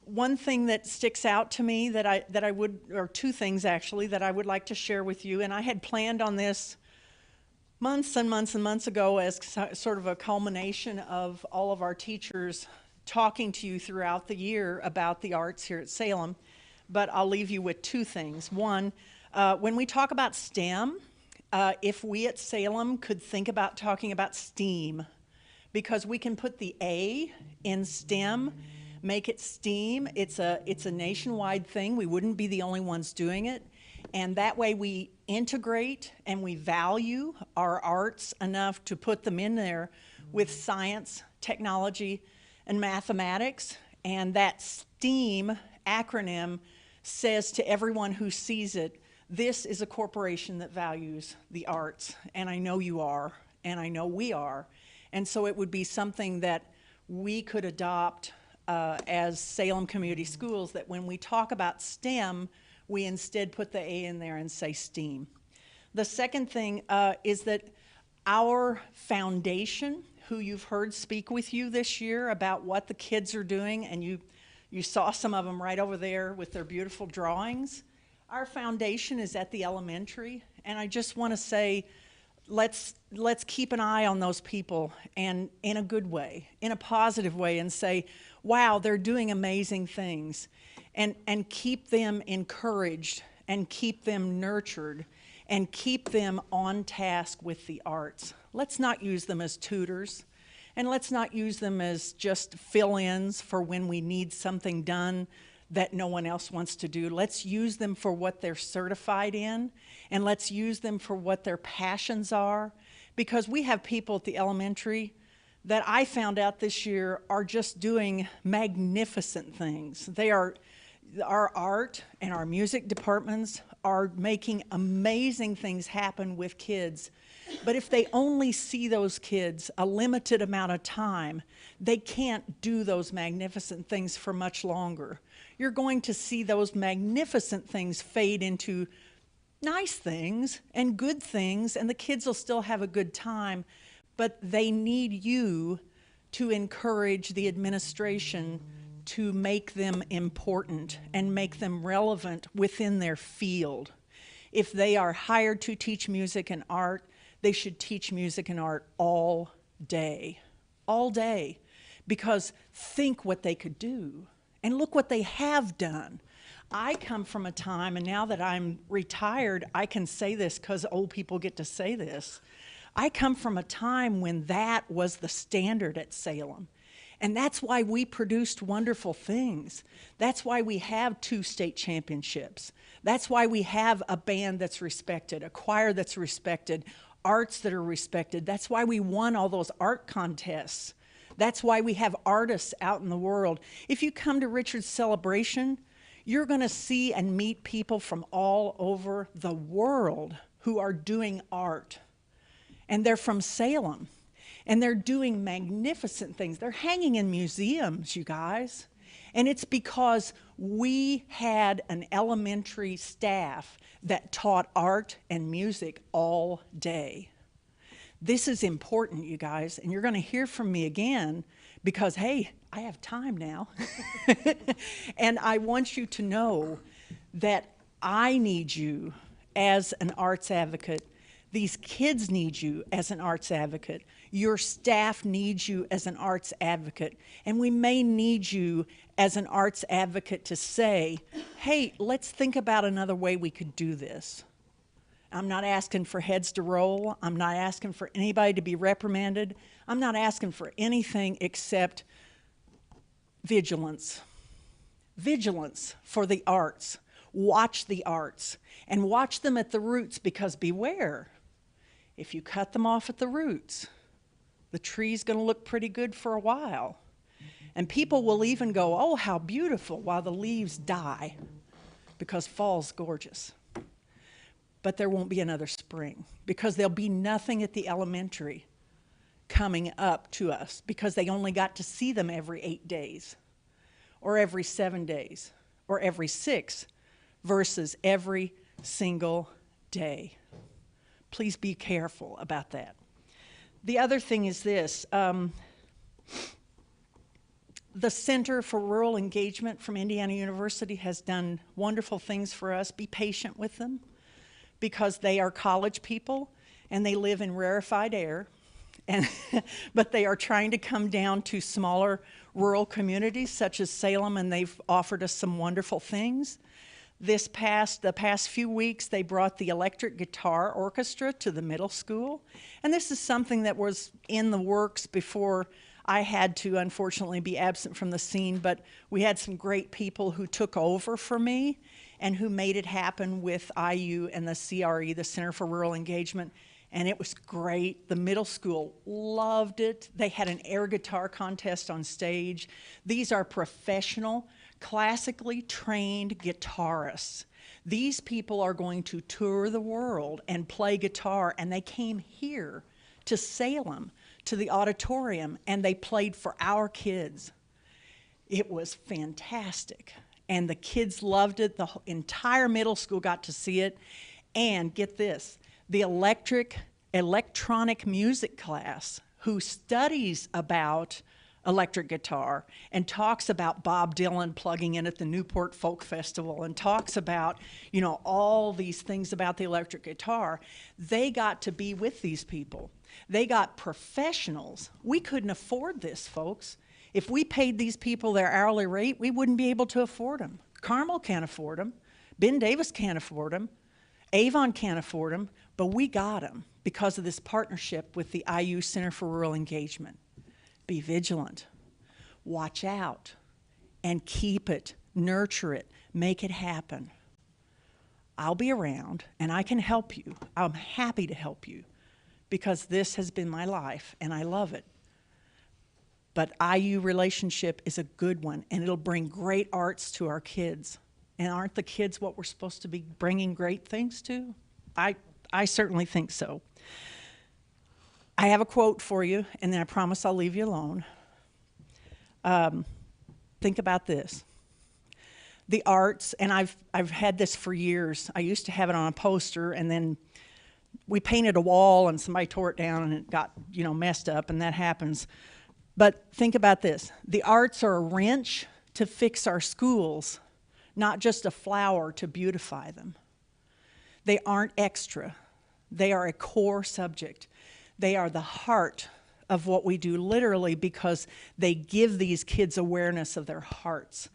One thing that sticks out to me that I would, or two things actually, that I would like to share with you, and I had planned on this months and months and months ago as sort of a culmination of all of our teachers talking to you throughout the year about the arts here at Salem, but I'll leave you with two things. One, when we talk about STEM, if we at Salem could think about talking about STEAM, because we can put the A in STEM, make it STEAM. It's a nationwide thing. We wouldn't be the only ones doing it. And that way we integrate and we value our arts enough to put them in there with science, technology, and mathematics. And that STEAM acronym says to everyone who sees it, this is a corporation that values the arts. And I know you are, and I know we are. And so it would be something that we could adopt as Salem Community Schools, that when we talk about STEM, we instead put the A in there and say STEAM. The second thing is that our foundation, who you've heard speak with you this year about what the kids are doing, and you saw some of them right over there with their beautiful drawings. Our foundation is at the elementary, and I just want to say, let's keep an eye on those people, and in a good way, in a positive way, and say, wow, they're doing amazing things, and keep them encouraged, and keep them nurtured, and keep them on task with the arts. Let's not use them as tutors, and let's not use them as just fill-ins for when we need something done that no one else wants to do. Let's use them for what they're certified in, and let's use them for what their passions are, because we have people at the elementary that I found out this year are just doing magnificent things. Our art and our music departments are making amazing things happen with kids. But if they only see those kids a limited amount of time, they can't do those magnificent things for much longer. You're going to see those magnificent things fade into nice things and good things, and the kids will still have a good time, but they need you to encourage the administration to make them important and make them relevant within their field. If they are hired to teach music and art, they should teach music and art all day, because think what they could do, and look what they have done. I come from a time, and now that I'm retired, I can say this because old people get to say this. I come from a time when that was the standard at Salem. And that's why we produced wonderful things. That's why we have 2 state championships. That's why we have a band that's respected, a choir that's respected. arts that are respected. That's why we won all those art contests. That's why we have artists out in the world. If you come to Richard's celebration, you're going to see and meet people from all over the world who are doing art. And they're from Salem. And they're doing magnificent things. They're hanging in museums, you guys. And it's because we had an elementary staff that taught art and music all day. This is important, you guys, and you're going to hear from me again because, hey, I have time now. And I want you to know that I need you as an arts advocate. These kids need you as an arts advocate. Your staff needs you as an arts advocate. And we may need you as an arts advocate to say, hey, let's think about another way we could do this. I'm not asking for heads to roll. I'm not asking for anybody to be reprimanded. I'm not asking for anything except vigilance. Vigilance for the arts. Watch the arts and watch them at the roots, because beware, if you cut them off at the roots, the tree's going to look pretty good for a while. And people will even go, oh, how beautiful, while the leaves die, because fall's gorgeous. But there won't be another spring, because there'll be nothing at the elementary coming up to us, because they only got to see them every 8 days, or every 7 days, or every 6, versus every single day. Please be careful about that. The other thing is this. The Center for Rural Engagement from Indiana University has done wonderful things for us. Be patient with them, because they are college people and they live in rarefied air, but they are trying to come down to smaller rural communities such as Salem, and they've offered us some wonderful things. The past few weeks, they brought the electric guitar orchestra to the middle school, and this is something that was in the works before I had to, unfortunately, be absent from the scene, but we had some great people who took over for me and who made it happen with IU and the CRE, the Center for Rural Engagement, and it was great. The middle school loved it. They had an air guitar contest on stage. These are professional, classically trained guitarists. These people are going to tour the world and play guitar, and they came here to Salem, to the auditorium, and they played for our kids. It was fantastic, and the kids loved it. The entire middle school got to see it, and get this, the electronic music class who studies about electric guitar and talks about Bob Dylan plugging in at the Newport Folk Festival and talks about, you know, all these things about the electric guitar, they got to be with these people. They got professionals. We couldn't afford this, folks. If we paid these people their hourly rate, we wouldn't be able to afford them. Carmel can't afford them. Ben Davis can't afford them. Avon can't afford them, but we got them because of this partnership with the IU Center for Rural Engagement. Be vigilant, watch out, and keep it, nurture it, make it happen. I'll be around, and I can help you. I'm happy to help you, because this has been my life, and I love it. But IU relationship is a good one, and it'll bring great arts to our kids. And aren't the kids what we're supposed to be bringing great things to? I certainly think so. I have a quote for you, and then I promise I'll leave you alone. Think about this. The arts, and I've had this for years. I used to have it on a poster, and then we painted a wall, and somebody tore it down, and it got, you know, messed up, and that happens. But think about this. The arts are a wrench to fix our schools, not just a flower to beautify them. They aren't extra. They are a core subject. They are the heart of what we do, literally, because they give these kids awareness of their hearts.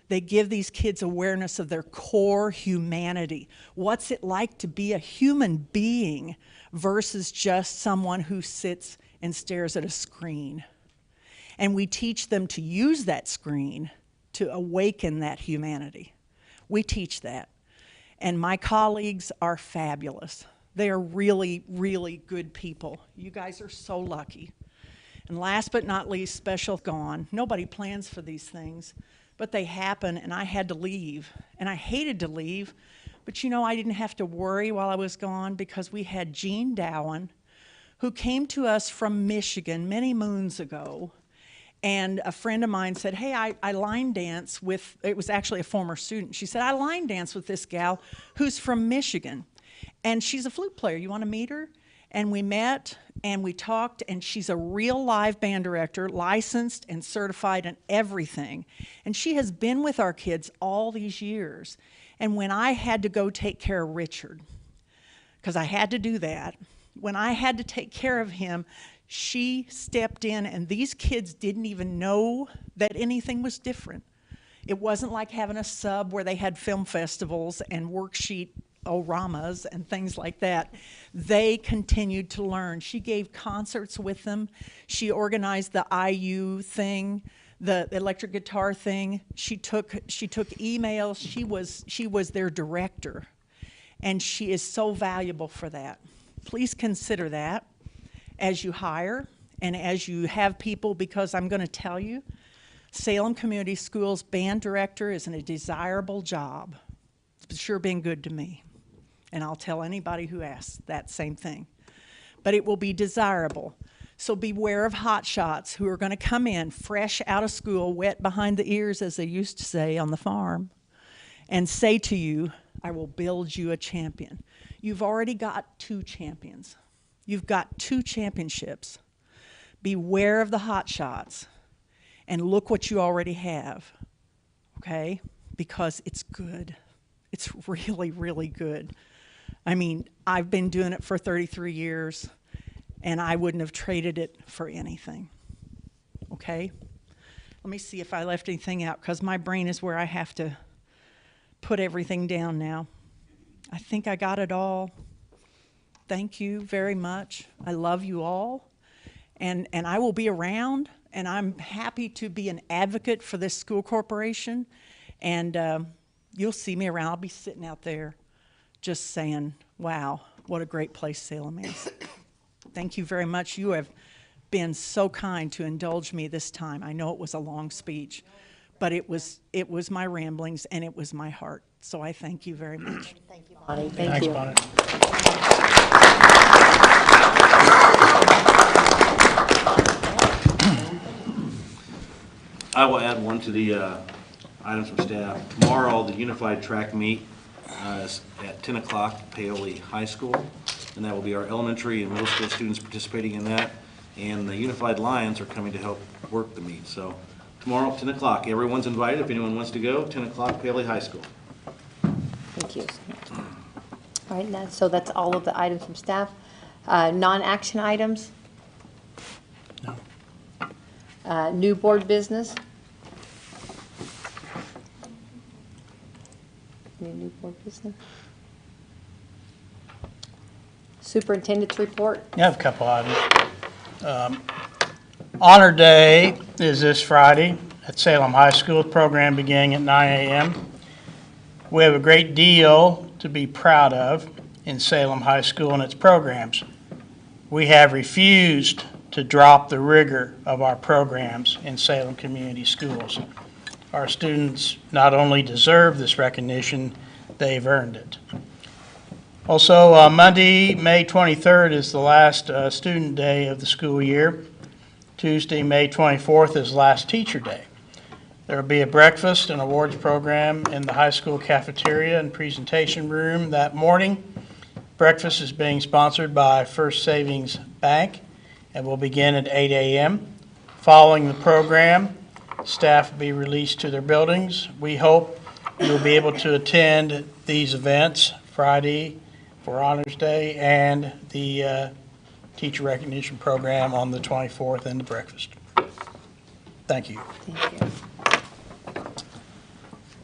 They give these kids awareness of their core humanity. What's it like to be a human being versus just someone who sits and stares at a screen? And we teach them to use that screen to awaken that humanity. We teach that. And my colleagues are fabulous. They are really, really good people. You guys are so lucky. And last but not least, special gone. Nobody plans for these things, but they happen, and I had to leave. And I hated to leave, but you know, I didn't have to worry while I was gone because we had Jean Dowan, who came to us from Michigan many moons ago. And a friend of mine said, hey, I line dance with, it was actually a former student. She said, I line dance with this gal who's from Michigan. And she's a flute player. You want to meet her? And we met and we talked, and she's a real live band director, licensed and certified and everything. And she has been with our kids all these years. And when I had to go take care of Richard, because I had to do that, when I had to take care of him, she stepped in, and these kids didn't even know that anything was different. It wasn't like having a sub where they had film festivals and worksheet oramas and things like that. They continued to learn. She gave concerts with them. She organized the IU thing, the electric guitar thing. She took emails. She was their director, and she is so valuable for that. Please consider that as you hire and as you have people, because I'm going to tell you, Salem Community Schools band director is a desirable job. It's sure been good to me. And I'll tell anybody who asks that same thing. But it will be desirable. So beware of hotshots who are going to come in fresh out of school, wet behind the ears, as they used to say on the farm, and say to you, I will build you a champion. You've already got 2 champions. You've got 2 championships. Beware of the hotshots and look what you already have, okay? Because it's good. It's really, really good. I mean, I've been doing it for 33 years, and I wouldn't have traded it for anything, okay? Let me see if I left anything out, because my brain is where I have to put everything down now. I think I got it all. Thank you very much. I love you all, and I will be around, and I'm happy to be an advocate for this school corporation, and you'll see me around. I'll be sitting out there just saying, wow, what a great place Salem is. Thank you very much. You have been so kind to indulge me this time. I know it was a long speech, but it was my ramblings and it was my heart. So I thank you very much. Thank you, Bonnie. Thank you. Bonnie. I will add one to the items from staff. Tomorrow, the unified track meet is at 10 o'clock at Paoli High School, and that will be our elementary and middle school students participating in that. And the Unified Lions are coming to help work the meet. So tomorrow, 10 o'clock, everyone's invited. If anyone wants to go, 10 o'clock, Paoli High School. Thank you. All right, so that's all of the items from staff. Non-action items? No. New board business? Any new board business? Superintendent's report? I have a couple items. Honor Day is this Friday at Salem High School, program beginning at 9 a.m. We have a great deal to be proud of in Salem High School and its programs. We have refused to drop the rigor of our programs in Salem Community Schools. Our students not only deserve this recognition, they've earned it. Also, Monday, May 23rd is the last student day of the school year. Tuesday, May 24th is last teacher day. There will be a breakfast and awards program in the high school cafeteria and presentation room that morning. Breakfast is being sponsored by First Savings Bank and will begin at 8 a.m. Following the program, staff will be released to their buildings. We hope you'll be able to attend these events Friday for Honors Day and the teacher recognition program on the 24th and the breakfast. Thank you. Thank you.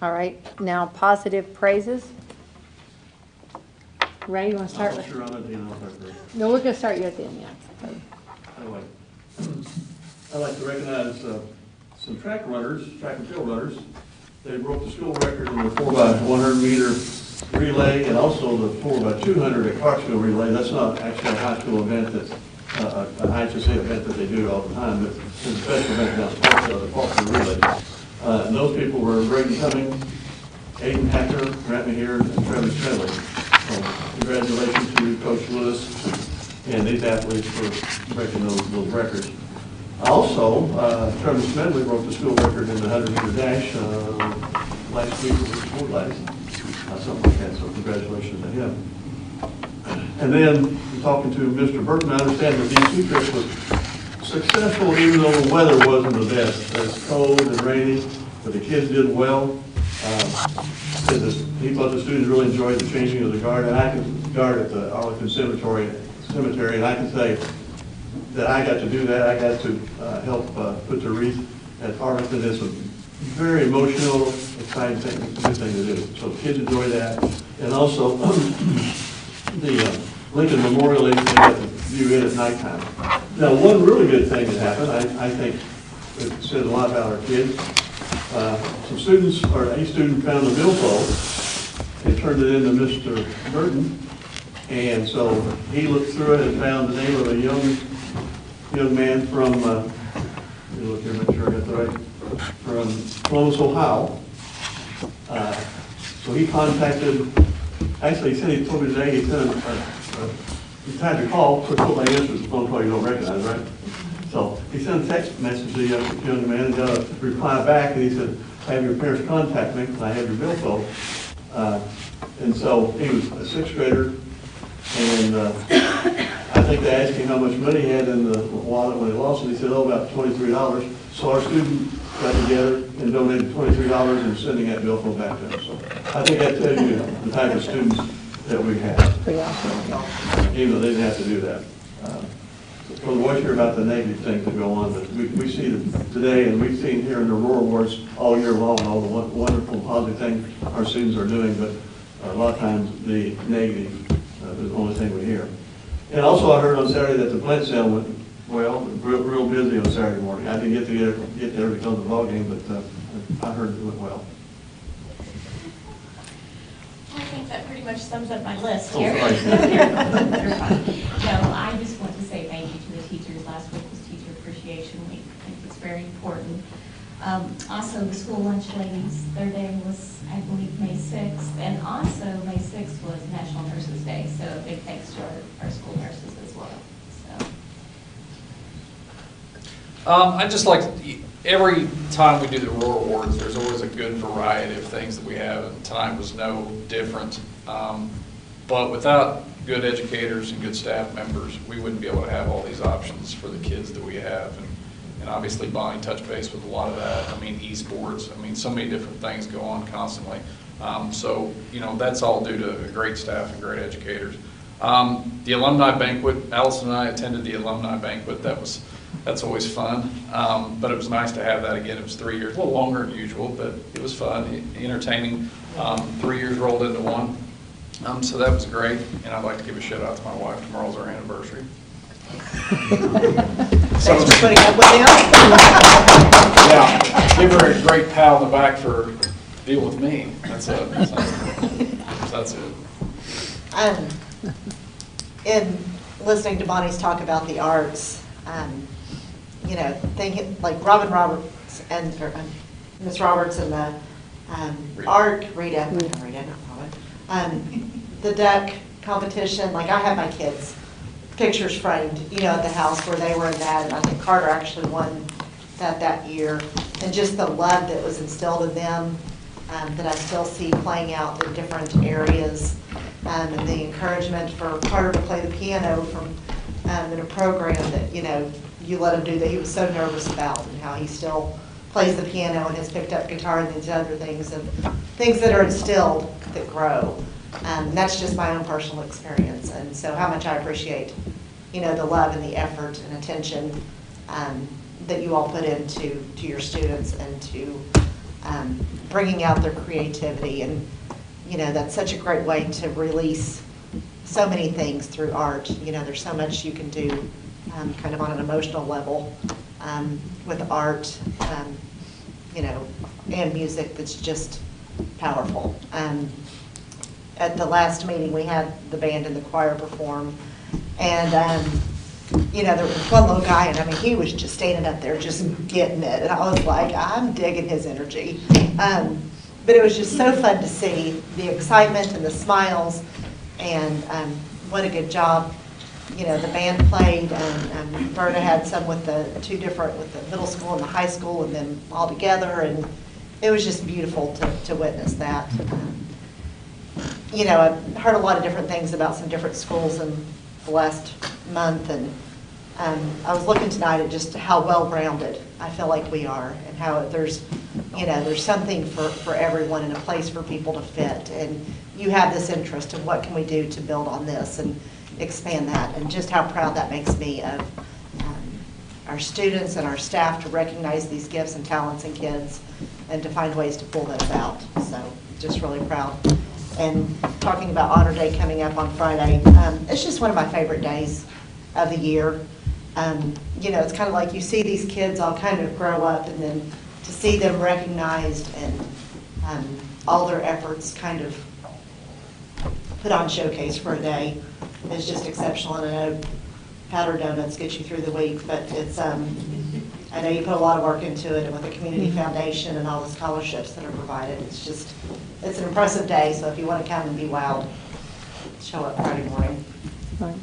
All right, now positive praises. Ray, you want to start? Sure, I'm at the end. I'll start first. No, we're going to start you at the end, yeah. I'd like to recognize some track and field runners. They broke the school record in the 4x100 meter relay, and also the 4x200 at Clarksville relay. That's not actually a high school event, that's an IHSA event that they do all the time, but it's a special event down at Clarksville, the Clarksville relay. And those people were Braden Cummings, Aiden Hacker, Grant Mahere, and Travis Smedley. So congratulations to Coach Lewis and these athletes for breaking those records. Also, Travis Smedley broke the school record in the 100-meter dash last week, or before last, something like that. So congratulations to him. And then talking to Mr. Burton, I understand that these two trips was successful even though the weather wasn't the best. It's cold and rainy, but the kids did well. He thought the students really enjoyed the changing of the guard, and I can guard at the Arlington Cemetery, and I can say that I got to do that. I got to help put the wreath at Arlington. It's a very emotional, exciting thing, good thing to do. So kids enjoy that, and also the Lincoln Memorial, they got to view it at nighttime. Now, one really good thing that happened, I think it says a lot about our kids. Some students, or a student found a billfold and turned it into Mr. Burton. And so he looked through it and found the name of a young man from, let me look here, make sure I got the right, from Columbus, Ohio. So he contacted, actually he said, he told me today, he sent he tried to call, so I answered the phone call you don't recognize, right? So he sent a text message to the young man and got a reply back, and he said, have your parents contact me, and I have your billfold. And so he was a sixth grader, and I think they asked him how much money he had in the wallet when he lost it. He said, oh, about $23. So our student got together and donated $23 and sending that billfold back to him. So I think that tells you the type of students that we have. Pretty awesome. Even though they didn't have to do that. For the voice here about the negative things that go on, but we see them today, and we've seen here in the Rural Awards all year long, all the wonderful positive things our students are doing, but a lot of times the negative is the only thing we hear. And also I heard on Saturday that the plant sale went well, real busy on Saturday morning. I didn't get there to come to the ball game, but I heard it went well. I think that pretty much sums up my list Oh, here. right. No, I just want to say thank you to the teachers. Last week was Teacher Appreciation Week. I think it's very important. Also, the school lunch ladies, their day was, I believe, May 6th, and also May 6th was National Nurses Day, so a big thanks to our school nurses as well. So. I just like, every time we do the Rural Awards, there's always a good variety of things that we have, and tonight was no different. But without good educators and good staff members, we wouldn't be able to have all these options for the kids that we have. And obviously Bonnie touched base with a lot of that. I mean, esports, I mean, so many different things go on constantly. So, you know, that's all due to great staff and great educators. The Alumni Banquet, Allison and I attended the Alumni Banquet. That's always fun, but it was nice to have that again. It was 3 years, a little longer than usual, but it was fun, entertaining. 3 years rolled into one, so that was great. And I'd like to give a shout out to my wife. Tomorrow's our anniversary. Thanks for putting up with him. Yeah, give her a great pat on the back for dealing with me. That's it. In listening to Bonnie's talk about the arts, you know, thinking like Robin Roberts and Miss Roberts and the Rita, not Robin, the duck competition. Like I have my kids' pictures framed, you know, at the house where they were in that, and I think Carter actually won that year. And just the love that was instilled in them that I still see playing out in different areas, and the encouragement for Carter to play the piano from in a program that, you know, you let him do that he was so nervous about, and how he still plays the piano and has picked up guitar and these other things, and things that are instilled that grow. That's just my own personal experience, and so how much I appreciate, you know, the love and the effort and attention that you all put into your students and to bringing out their creativity. And you know, that's such a great way to release so many things through art. You know, there's so much you can do kind of on an emotional level with art, you know, and music that's just powerful. at the last meeting, we had the band and the choir perform. And, you know, there was one little guy, and I mean, he was just standing up there just getting it. And I was like, I'm digging his energy. But it was just so fun to see the excitement and the smiles, and what a good job. You know, the band played, and Berta had some with the with the middle school and the high school, and then all together, and it was just beautiful to witness that. You know, I've heard a lot of different things about some different schools in the last month, and I was looking tonight at just how well-rounded I feel like we are, and how there's, you know, there's something for everyone and a place for people to fit, and you have this interest in what can we do to build on this and expand that, and just how proud that makes me of our students and our staff to recognize these gifts and talents in kids and to find ways to pull those out. So just really proud. And talking about Honor Day coming up on Friday, it's just one of my favorite days of the year. You know, it's kind of like you see these kids all kind of grow up, and then to see them recognized and all their efforts kind of put on showcase for a day is just exceptional. And I know powder donuts get you through the week, but it's I know you put a lot of work into it, and with the community foundation and all the scholarships that are provided, it's an impressive day. So if you want to come and be wowed, show up Friday morning. Right.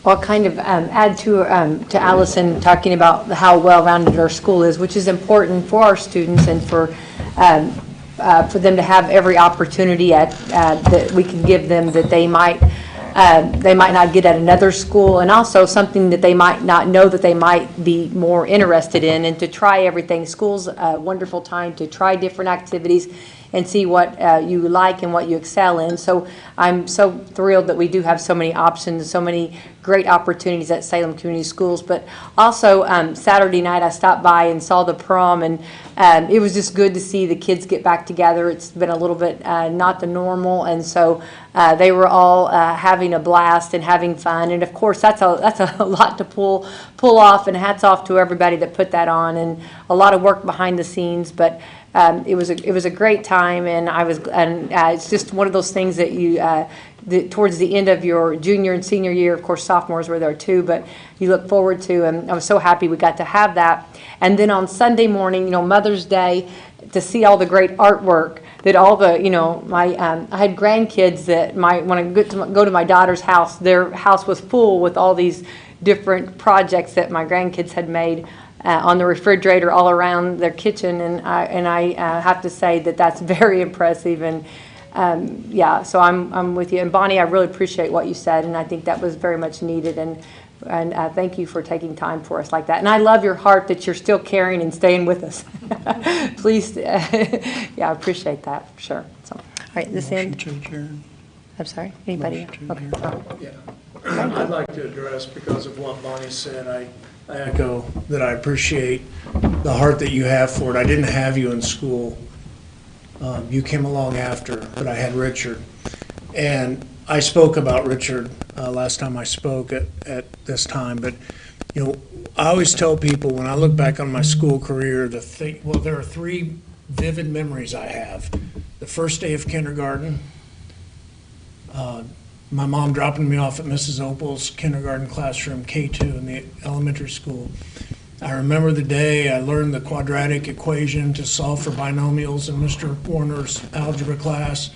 Well, kind of add to Allison talking about how well-rounded our school is, which is important for our students and for them to have every opportunity that we can give them that they might not get at another school, and also something that they might not know that they might be more interested in, and to try everything. School's a wonderful time to try different activities and see what you like and what you excel in. So I'm so thrilled that we do have so many options, so many great opportunities at Salem Community Schools. But also Saturday night I stopped by and saw the prom, and it was just good to see the kids get back together. It's been a little bit not the normal, and so they were all having a blast and having fun. And of course that's a lot to pull off, and hats off to everybody that put that on, and a lot of work behind the scenes. But it was a great time, and it's just one of those things that you towards the end of your junior and senior year, of course sophomores were there too, but you look forward to, and I was so happy we got to have that. And then on Sunday morning, you know, Mother's Day, to see all the great artwork that all the, you know, I had grandkids that when I go to my daughter's house, their house was full with all these different projects that my grandkids had made on the refrigerator all around their kitchen, and I have to say that that's very impressive. And yeah, so I'm with you. And Bonnie, I really appreciate what you said, and I think that was very much needed. And thank you for taking time for us like that. And I love your heart that you're still caring and staying with us. Please, yeah, I appreciate that for sure. So, all right, this end. I'm sorry. Anybody? Okay. Yeah. I'd like to address, because of what Bonnie said, I echo that I appreciate the heart that you have for it. I didn't have you in school. You came along after, but I had Richard. And I spoke about Richard last time I spoke at this time. But, you know, I always tell people when I look back on my school career, there are three vivid memories I have. The first day of kindergarten, my mom dropping me off at Mrs. Opal's kindergarten classroom, K2 in the elementary school. I remember the day I learned the quadratic equation to solve for binomials in Mr. Warner's algebra class.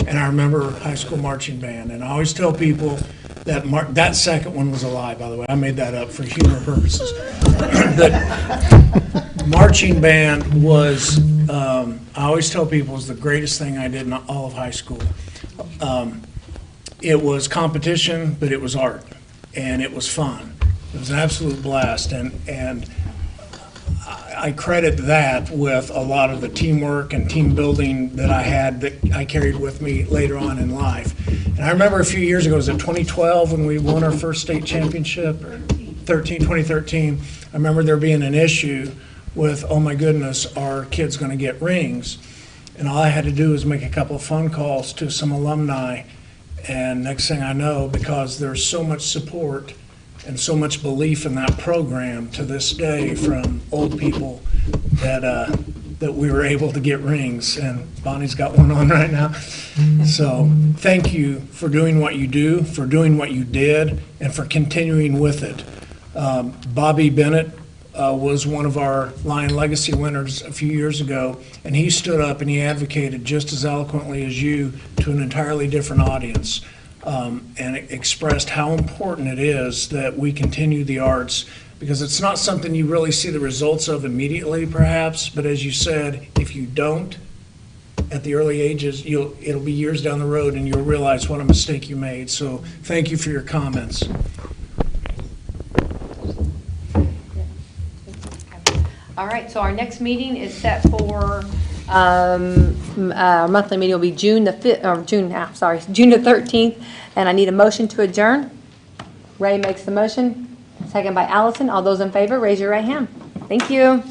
And I remember high school marching band. And I always tell people that that second one was a lie, by the way. I made that up for humor purposes. That marching band was, I always tell people, was the greatest thing I did in all of high school. It was competition, but it was art, and it was fun. It was an absolute blast, and I credit that with a lot of the teamwork and team building that I had that I carried with me later on in life. And I remember a few years ago, it was in 2012 when we won our first state championship, 2013. I remember there being an issue with, oh my goodness, are kids going to get rings? And all I had to do was make a couple of phone calls to some alumni. And next thing I know, because there's so much support and so much belief in that program to this day from old people, that that we were able to get rings, and Bonnie's got one on right now. So thank you for doing what you do, for doing what you did, and for continuing with it. Bobby Bennett was one of our Lion Legacy winners a few years ago, and he stood up and he advocated just as eloquently as you to an entirely different audience, and expressed how important it is that we continue the arts, because it's not something you really see the results of immediately, perhaps, but as you said, if you don't, at the early ages, it'll be years down the road and you'll realize what a mistake you made. So thank you for your comments. All right, so our next meeting is set for, our monthly meeting will be June the 13th, and I need a motion to adjourn. Ray makes the motion, second by Allison. All those in favor, raise your right hand. Thank you.